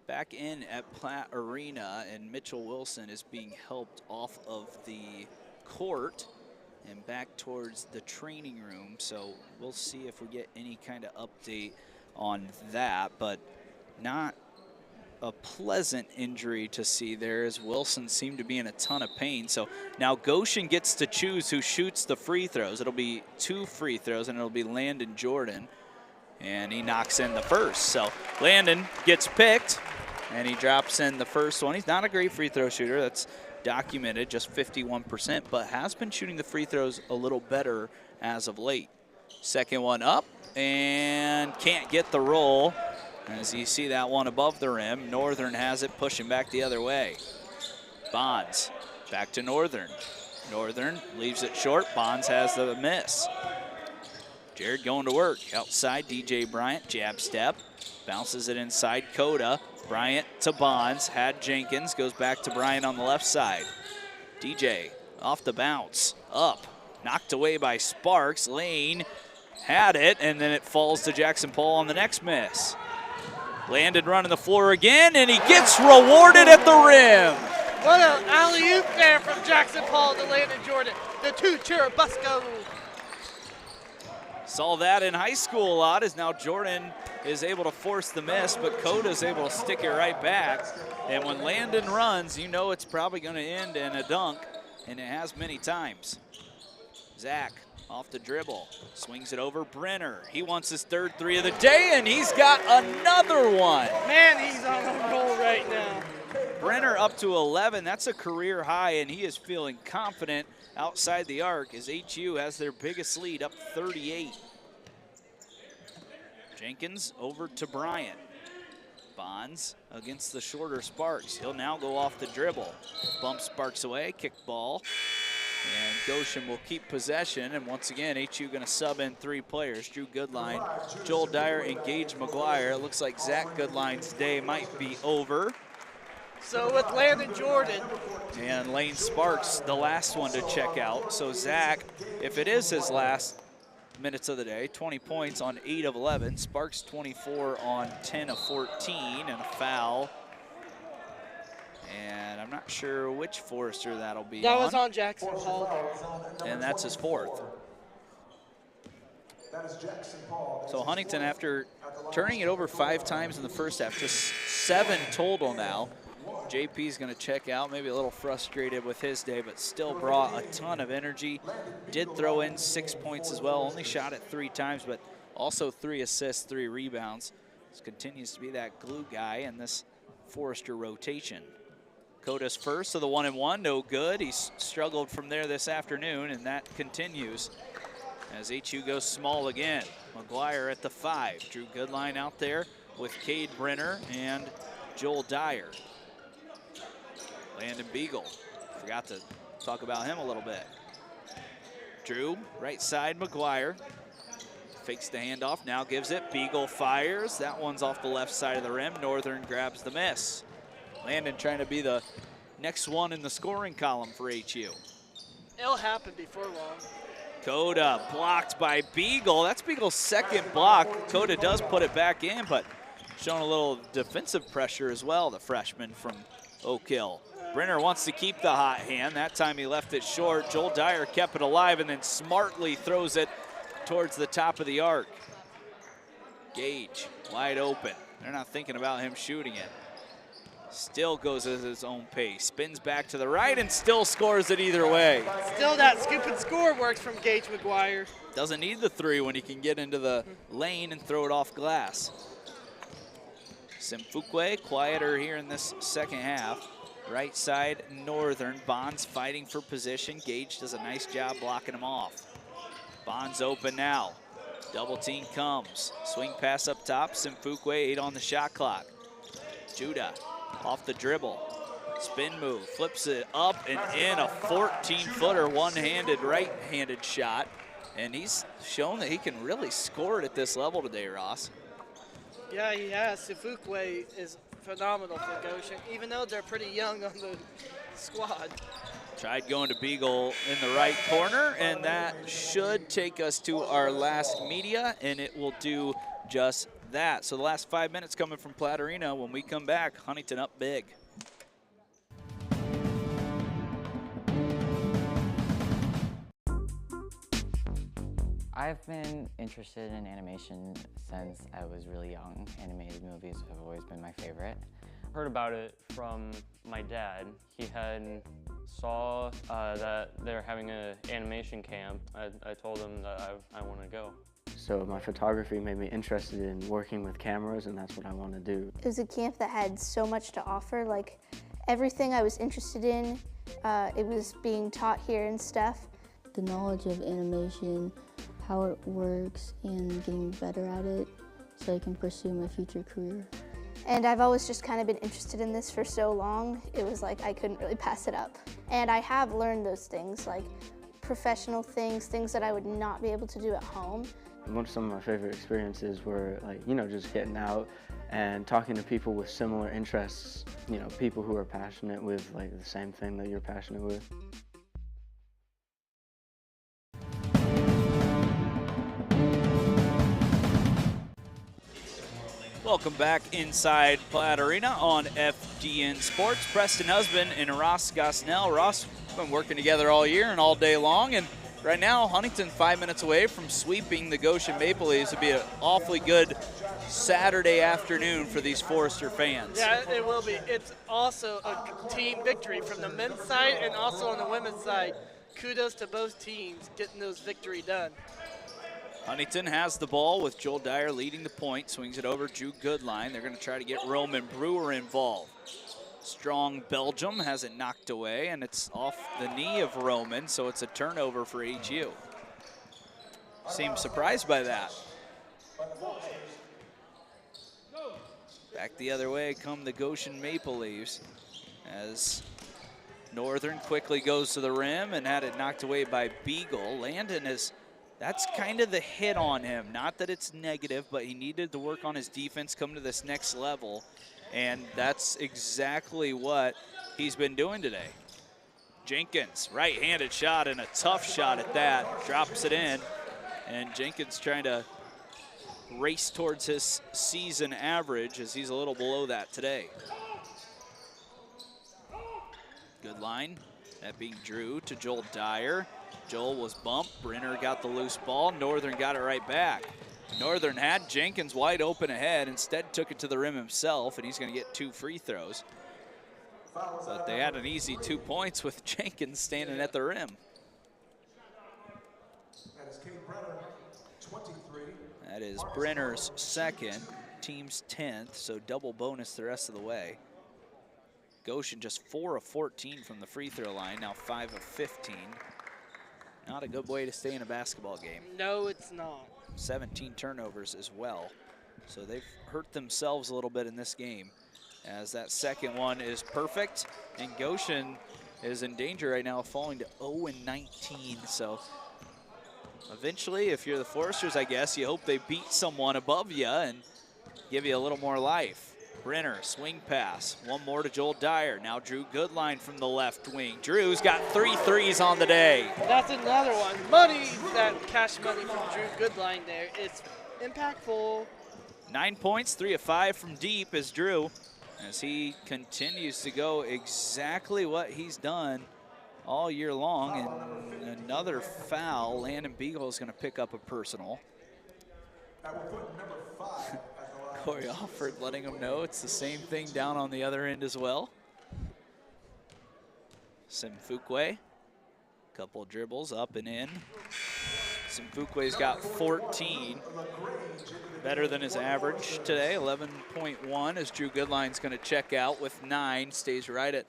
D: Back in at Platt Arena, and Mitchell Wilson is being helped off of the court and back towards the training room. So we'll see if we get any kind of update on that, but not a pleasant injury to see there, as Wilson seemed to be in a ton of pain. So now Goshen gets to choose who shoots the free throws. It'll be 2 free throws, and it'll be Landon Jordan, and he knocks in the first. So Landon gets picked, and he drops in the first one. He's not a great free throw shooter. That's documented, just 51%, but has been shooting the free throws a little better as of late. Second one up, and can't get the roll. As you see that one above the rim, Northern has it, pushing back the other way. Bonds, back to Northern. Northern leaves it short. Bonds has the miss. Jared going to work. Outside, DJ Bryant, jab step. Bounces it inside, Coda. Bryant to Bonds, had Jenkins, goes back to Bryant on the left side. DJ off the bounce, up, knocked away by Sparks. Lane had it, and then it falls to Jackson Paul on the next miss. Landon running the floor again, and he gets rewarded at the rim.
E: What an alley-oop there from Jackson Paul to Landon Jordan, the two Churubusco.
D: Saw that in high school a lot, as now Jordan is able to force the miss, but Coda's able to stick it right back. And when Landon runs, you know it's probably going to end in a dunk, and it has many times. Zach off the dribble, swings it over Brenner. He wants his third three of the day, and he's got another one.
E: Man, he's on a roll right now.
D: Brenner up to 11. That's a career high, and he is feeling confident outside the arc as HU has their biggest lead, up 38. Jenkins over to Bryant. Bonds against the shorter Sparks. He'll now go off the dribble. Bump Sparks away, kick ball. And Goshen will keep possession. And once again, HU going to sub in 3 players. Drew Goodline, Joel Dyer, and Gage McGuire. It looks like Zach Goodline's day might be over.
E: So with Landon Jordan.
D: And Lane Sparks, the last one to check out. So Zach, if it is his last minutes of the day, 20 points on 8 of 11. Sparks 24 on 10 of 14, and a foul. And I'm not sure which Forrester that'll be.
E: That was on Jackson Paul.
D: And that's his 4th.
A: That is Jackson Paul.
D: So Huntington, after turning it over 5 times in the first half, just 7 total now. JP's going to check out, maybe a little frustrated with his day, but still brought a ton of energy. Did throw in 6 points as well, only shot it 3 times, but also 3 assists, 3 rebounds. This continues to be that glue guy in this Forrester rotation. Coda's first, so the 1-and-1, no good. He's struggled from there this afternoon, and that continues as HU goes small again. McGuire at the 5. Drew Goodline out there with Cade Brenner and Joel Dyer. Landon Beagle, forgot to talk about him a little bit. Drew, right side, McGuire. Fakes the handoff, now gives it. Beagle fires. That one's off the left side of the rim. Northern grabs the miss. Landon trying to be the next one in the scoring column for HU.
E: It'll happen before long.
D: Coda blocked by Beagle. That's Beagle's second block. Coda does put it back in, but showing a little defensive pressure as well, the freshman from Oak Hill. Brenner wants to keep the hot hand. That time he left it short. Joel Dyer kept it alive and then smartly throws it towards the top of the arc. Gage wide open. They're not thinking about him shooting it. Still goes at his own pace. Spins back to the right and still scores it either way.
E: Still that scoop and score works from Gage McGuire.
D: Doesn't need the 3 when he can get into the lane and throw it off glass. Simfukwe quieter here in this second half. Right side, Northern. Bonds fighting for position. Gage does a nice job blocking him off. Bonds open now. Double team comes. Swing pass up top. Simfukwe 8 on the shot clock. Judah off the dribble. Spin move. Flips it up and in. A 14-footer one-handed, right-handed shot. And he's shown that he can really score it at this level today, Ross.
E: Yeah, he has. Simfukwe is phenomenal for Goshen, even though they're pretty young on the squad.
D: Tried going to Beagle in the right corner, and that should take us to our last media, and it will do just that. So the last 5 minutes coming from Platt Arena. When we come back, Huntington up big.
J: I've been interested in animation since I was really young. Animated movies have always been my favorite.
S: Heard about it from my dad. He had saw that they're having an animation camp. I told him that I want to go.
T: So my photography made me interested in working with cameras, and that's what I want to do.
H: It was a camp that had so much to offer, like everything I was interested in, it was being taught here and stuff.
L: The knowledge of animation, how it works, and getting better at it so I can pursue my future career.
H: And I've always just kind of been interested in this for so long, it was like I couldn't really pass it up. And I have learned those things, like professional things, things that I would not be able to do at home.
T: Some of my favorite experiences were just getting out and talking to people with similar interests, people who are passionate with the same thing that you're passionate with.
D: Welcome back inside Platt Arena on FDN Sports. Preston Husband and Ross Gosnell. Ross, we've been working together all year and all day long, and right now Huntington 5 minutes away from sweeping the Goshen Maple Leafs. It'd be an awfully good Saturday afternoon for these Forrester fans.
E: Yeah, it will be. It's also a team victory from the men's side and also on the women's side. Kudos to both teams getting those victory done.
D: Huntington has the ball with Joel Dyer leading the point. Swings it over Drew Goodline. They're going to try to get Roman Brewer involved. Strong Belgium has it knocked away, and it's off the knee of Roman, so it's a turnover for HU. Seems surprised by that. Back the other way come the Goshen Maple Leafs as Northern quickly goes to the rim and had it knocked away by Beagle. Landon is... That's kind of the hit on him. Not that it's negative, but he needed to work on his defense, come to this next level, and that's exactly what he's been doing today. Jenkins, right-handed shot, and a tough shot at that. Drops it in, and Jenkins trying to race towards his season average as he's a little below that today. Good line, that being Drew to Joel Dyer. Joel was bumped. Brenner got the loose ball. Northern got it right back. Northern had Jenkins wide open ahead. Instead took it to the rim himself, and he's going to get 2 free throws. But they had an easy 2 points with Jenkins standing at the rim. That is Brenner's second, team's 10th, so double bonus the rest of the way. Goshen just 4 of 14 from the free throw line, now 5 of 15. Not a good way to stay in a basketball game.
E: No, it's not.
D: 17 turnovers as well. So they've hurt themselves a little bit in this game, as that second one is perfect, and Goshen is in danger right now of falling to 0-19. So eventually, if you're the Foresters, I guess, you hope they beat someone above you and give you a little more life. Brenner, swing pass. One more to Joel Dyer. Now Drew Goodline from the left wing. Drew's got 3 threes on the day.
E: That's another one. Money, that cash money from Drew Goodline there. It's impactful.
D: 9 points, 3 of 5 from deep is Drew, as he continues to go exactly what he's done all year long. And another foul. Landon Beagle is going to pick up a personal. Corey Alford letting him know it's the same thing down on the other end as well. Simfukwe, couple dribbles up and in. Simfukwe's got 14, better than his average today, 11.1, as Drew Goodline's going to check out with 9, stays right at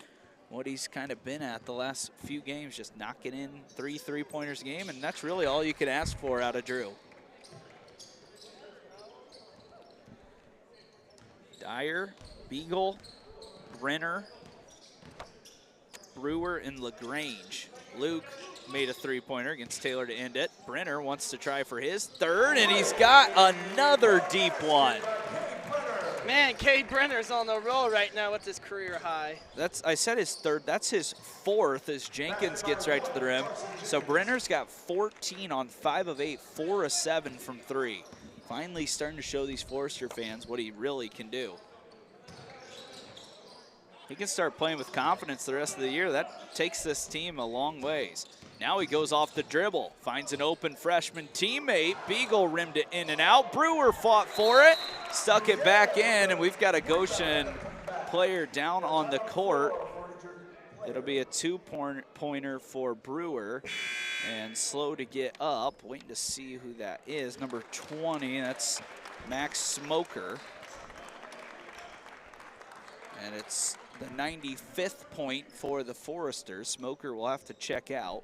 D: what he's kind of been at the last few games, just knocking in 3 3-pointers a game, and that's really all you could ask for out of Drew. Dyer, Beagle, Brenner, Brewer, and LaGrange. Luke made a 3-pointer against Taylor to end it. Brenner wants to try for his third, and he's got another deep one.
E: Man, Cade Brenner's on the roll right now with his career high.
D: I said his third. That's his 4th as Jenkins gets right to the rim. So Brenner's got 14 on 5 of 8, 4 of 7 from 3. Finally starting to show these Forester fans what he really can do. He can start playing with confidence the rest of the year. That takes this team a long ways. Now he goes off the dribble, finds an open freshman teammate. Beagle rimmed it in and out. Brewer fought for it, stuck it back in, and we've got a Goshen player down on the court. It'll be a 2-pointer for Brewer, and slow to get up. Waiting to see who that is. Number 20, that's Max Smoker. And it's the 95th point for the Foresters. Smoker will have to check out.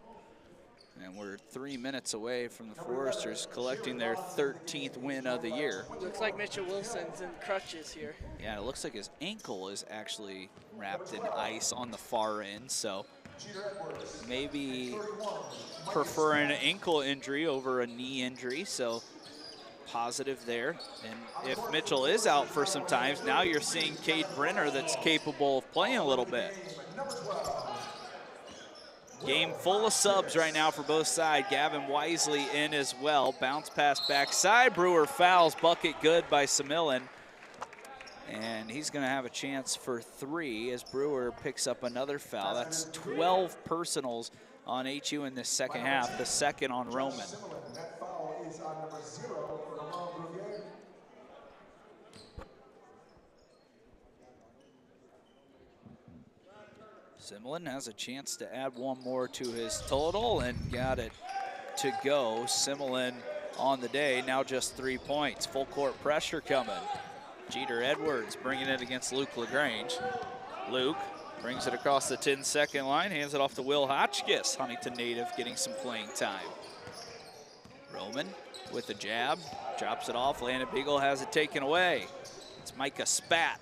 D: And we're 3 minutes away from the Foresters collecting their 13th win of the year.
E: Looks like Mitchell Wilson's in crutches here.
D: Yeah, it looks like his ankle is actually wrapped in ice on the far end, so maybe preferring an ankle injury over a knee injury, so positive there. And if Mitchell is out for some times, now you're seeing Cade Brenner that's capable of playing a little bit. Game full of subs right now for both sides. Gavin Wisely in as well. Bounce pass backside. Brewer fouls. Bucket good by Samillan. And he's going to have a chance for 3 as Brewer picks up another foul. That's 12 personals on HU in this second half, the second on Roman.
A: That foul is on number 0, Romain Brouvier.
D: Simlin has a chance to add one more to his total and got it to go. Simlin on the day, now just 3 points. Full court pressure coming. Jeter Edwards bringing it against Luke LaGrange. Luke brings it across the 10-second line, hands it off to Will Hotchkiss. Huntington native getting some playing time. Roman with the jab, drops it off. Landon Beagle has it taken away. It's Micah Spat.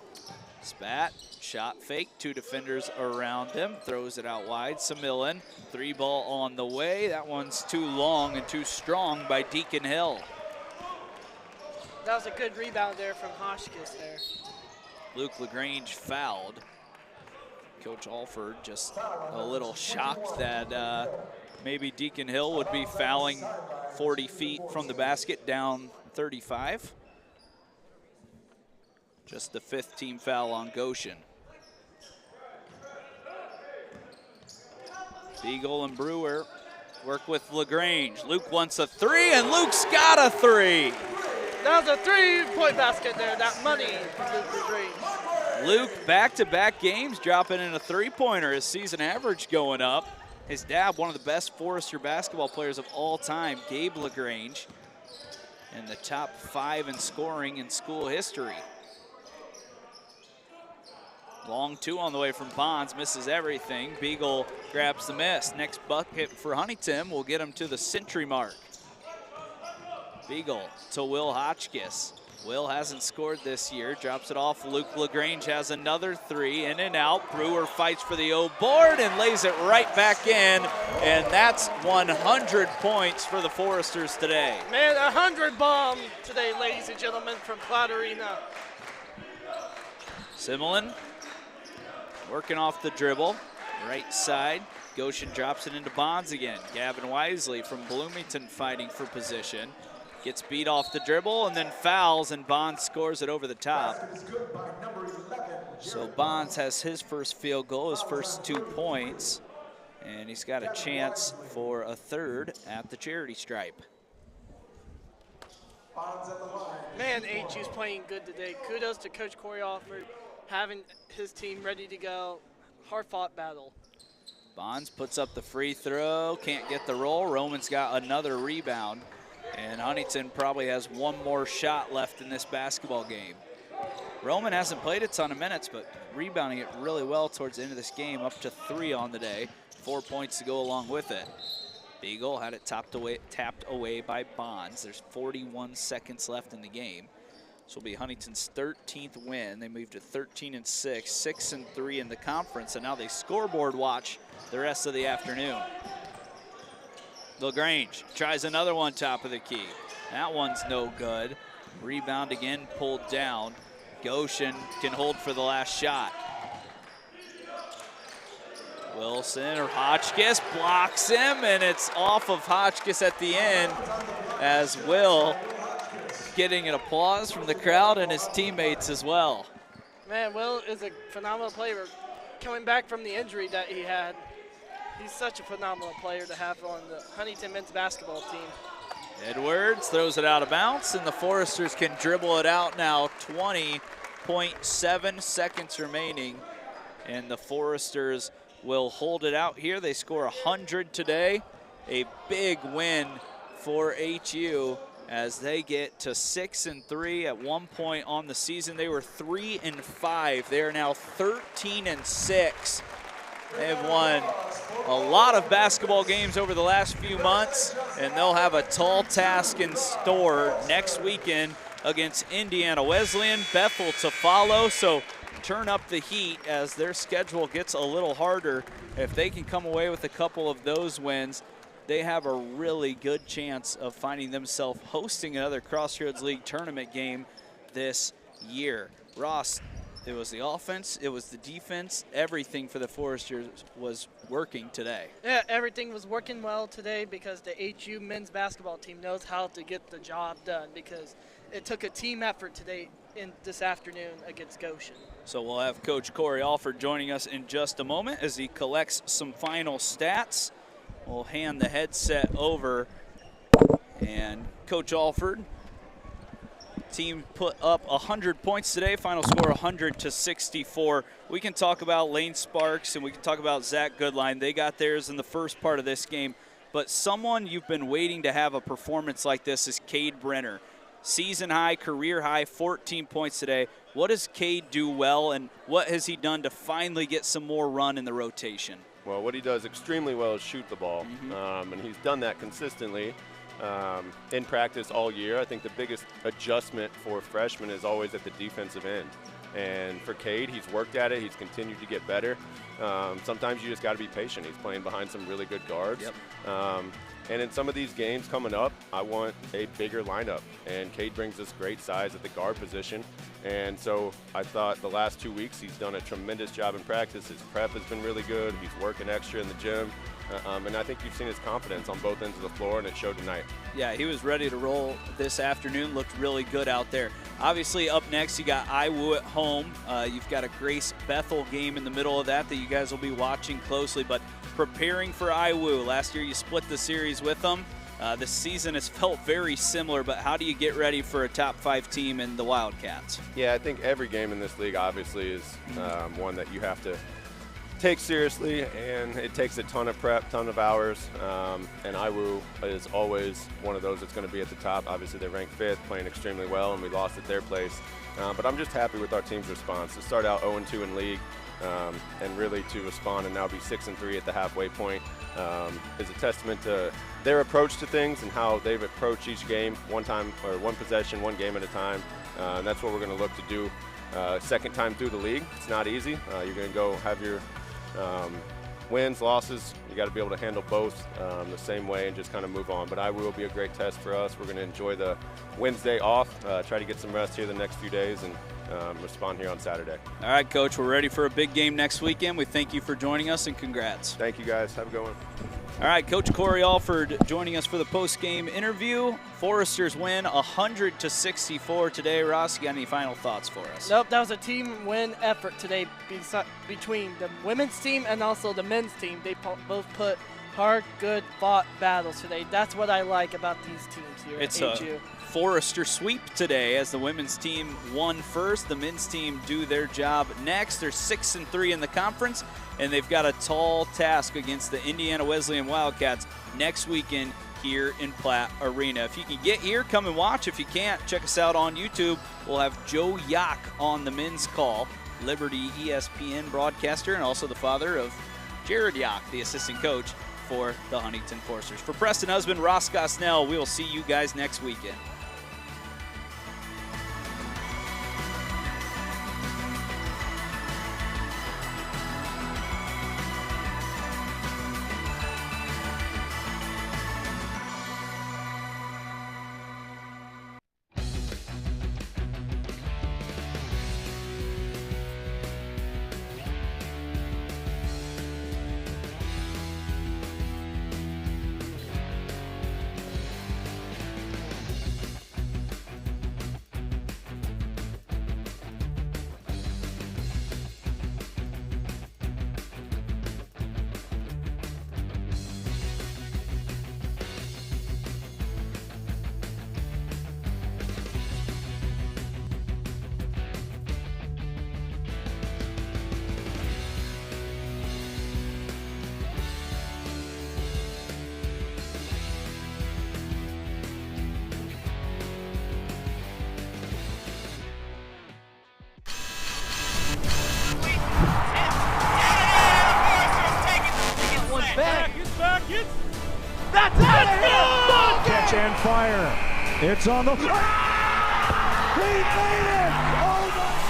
D: Spat, shot fake, 2 defenders around him, throws it out wide. Samillan, 3-ball on the way. That one's too long and too strong by Deacon Hill.
E: That was a good rebound there from Hotchkiss there.
D: Luke LaGrange fouled. Coach Alford just a little shocked that maybe Deacon Hill would be fouling 40 feet from the basket, down 35. Just the 5th team foul on Goshen. Beagle and Brewer Work with LaGrange. Luke wants a three, and Luke's got a three.
E: That was a 3-point basket there. That money, Luke LaGrange.
D: Luke, back-to-back games, dropping in a three-pointer. His season average going up. His dad, one of the best Forester basketball players of all time, Gabe LaGrange, in the top 5 in scoring in school history. Long two on the way from Bonds, misses everything. Beagle grabs the miss. Next bucket for Huntington will get him to the century mark. Beagle to Will Hotchkiss. Will hasn't scored this year, drops it off. Luke LaGrange has another three, in and out. Brewer fights for the O board and lays it right back in, and that's 100 points for the Foresters today.
E: Man, 100 bomb today, ladies and gentlemen, from Cloud Arena.
D: Simmelin working off the dribble, right side. Goshen drops it into Bonds again. Gavin Wisely from Bloomington fighting for position. Gets beat off the dribble and then fouls, and Bonds scores it over the top. So Bonds has his first field goal, his first 2 points, and he's got a chance for a third at the charity stripe.
E: Man, HU's playing good today. Kudos to Coach Corey Alford, having his team ready to go. Hard-fought battle.
D: Bonds puts up the free throw, can't get the roll. Roman's got another rebound. And Huntington probably has one more shot left in this basketball game. Roman hasn't played a ton of minutes, but rebounding it really well towards the end of this game, up to 3 on the day. 4 points to go along with it. Beagle had it tapped away by Bonds. There's 41 seconds left in the game. This will be Huntington's 13th win. They moved to 13-6, 6-3 in the conference, and now they scoreboard watch the rest of the afternoon. LaGrange tries another one top of the key. That one's no good. Rebound again, pulled down. Goshen can hold for the last shot. Wilson or Hotchkiss blocks him, and it's off of Hotchkiss at the end as Will getting an applause from the crowd and his teammates as well.
E: Man, Will is a phenomenal player coming back from the injury that he had. He's such a phenomenal player to have on the Huntington men's basketball team.
D: Edwards throws it out of bounds, and the Foresters can dribble it out now. 20.7 seconds remaining, and the Foresters will hold it out here. They score 100 today. A big win for HU as they get to 6-3. At one point on the season, they were 3-5. They are now 13-6. They've won a lot of basketball games over the last few months, and they'll have a tall task in store next weekend against Indiana Wesleyan, Bethel to follow. So turn up the heat as their schedule gets a little harder. If they can come away with a couple of those wins, they have a really good chance of finding themselves hosting another Crossroads League tournament game this year. Ross, it was the offense, it was the defense, everything for the Foresters was working today.
E: Yeah, everything was working well today because the HU men's basketball team knows how to get the job done, because it took a team effort today this afternoon against Goshen.
D: So we'll have Coach Corey Alford joining us in just a moment as he collects some final stats. We'll hand the headset over, and Coach Alford, team put up 100 points today, final score 100-64. We can talk about Lane Sparks and we can talk about Zach Goodline. They got theirs in the first part of this game, but someone you've been waiting to have a performance like this is Cade Brenner. Season high, career high, 14 points today. What does Cade do well, and what has he done to finally get some more run in the rotation?
Q: Well, what he does extremely well is shoot the ball, and he's done that consistently in practice all year. I think the biggest adjustment for freshmen is always at the defensive end. And for Cade, he's worked at it. He's continued to get better. Sometimes you just got to be patient. He's playing behind some really good guards. And in some of these games coming up, I want a bigger lineup. And Cade brings us great size at the guard position. And so I thought the last 2 weeks he's done a tremendous job in practice. His prep has been really good. He's working extra in the gym. And I think you've seen his confidence on both ends of the floor, and it showed tonight.
D: Yeah, he was ready to roll this afternoon, looked really good out there. Obviously, up next, you got IWU at home. You've got a Grace Bethel game in the middle of that you guys will be watching closely. But preparing for IWU, last year you split the series with them. This season has felt very similar, but how do you get ready for a top 5 team in the Wildcats?
Q: Yeah, I think every game in this league obviously is one that you have to take seriously, and it takes a ton of prep, ton of hours, and IWU is always one of those that's going to be at the top. Obviously, they're ranked 5th, playing extremely well, and we lost at their place. But I'm just happy with our team's response. To start out 0-2 in league, and really to respond and now be 6-3 at the halfway point is a testament to their approach to things and how they've approached each game, one possession, one game at a time. And that's what we're going to look to do second time through the league. It's not easy. You're going to go have your wins, losses. You got to be able to handle both the same way and just kind of move on. But IWU will be a great test for us. We're going to enjoy the Wednesday off, try to get some rest here the next few days, and respond here on Saturday.
D: All right, Coach, we're ready for a big game next weekend. We thank you for joining us, and congrats.
Q: Thank you, guys. Have a good one.
D: All right, Coach Corey Alford joining us for the post-game interview. Foresters win 100-64 today. Ross, you got any final thoughts for us?
E: Nope, that was a team win effort today between the women's team and also the men's team. They both put hard, good fought battles today. That's what I like about these teams here
D: It's
E: at HU.
D: Forester sweep today as the women's team won first. The men's team do their job next. They're 6-3 in the conference, and they've got a tall task against the Indiana Wesleyan Wildcats next weekend here in Platt Arena. If you can get here, come and watch. If you can't, check us out on YouTube. We'll have Joe Yock on the men's call, Liberty ESPN broadcaster, and also the father of Jared Yock, the assistant coach for the Huntington Foresters. For Preston Husband, Ross Gosnell, we will see you guys next weekend.
C: That's out of here! Catch and fire. It's on the... He made it! Oh my...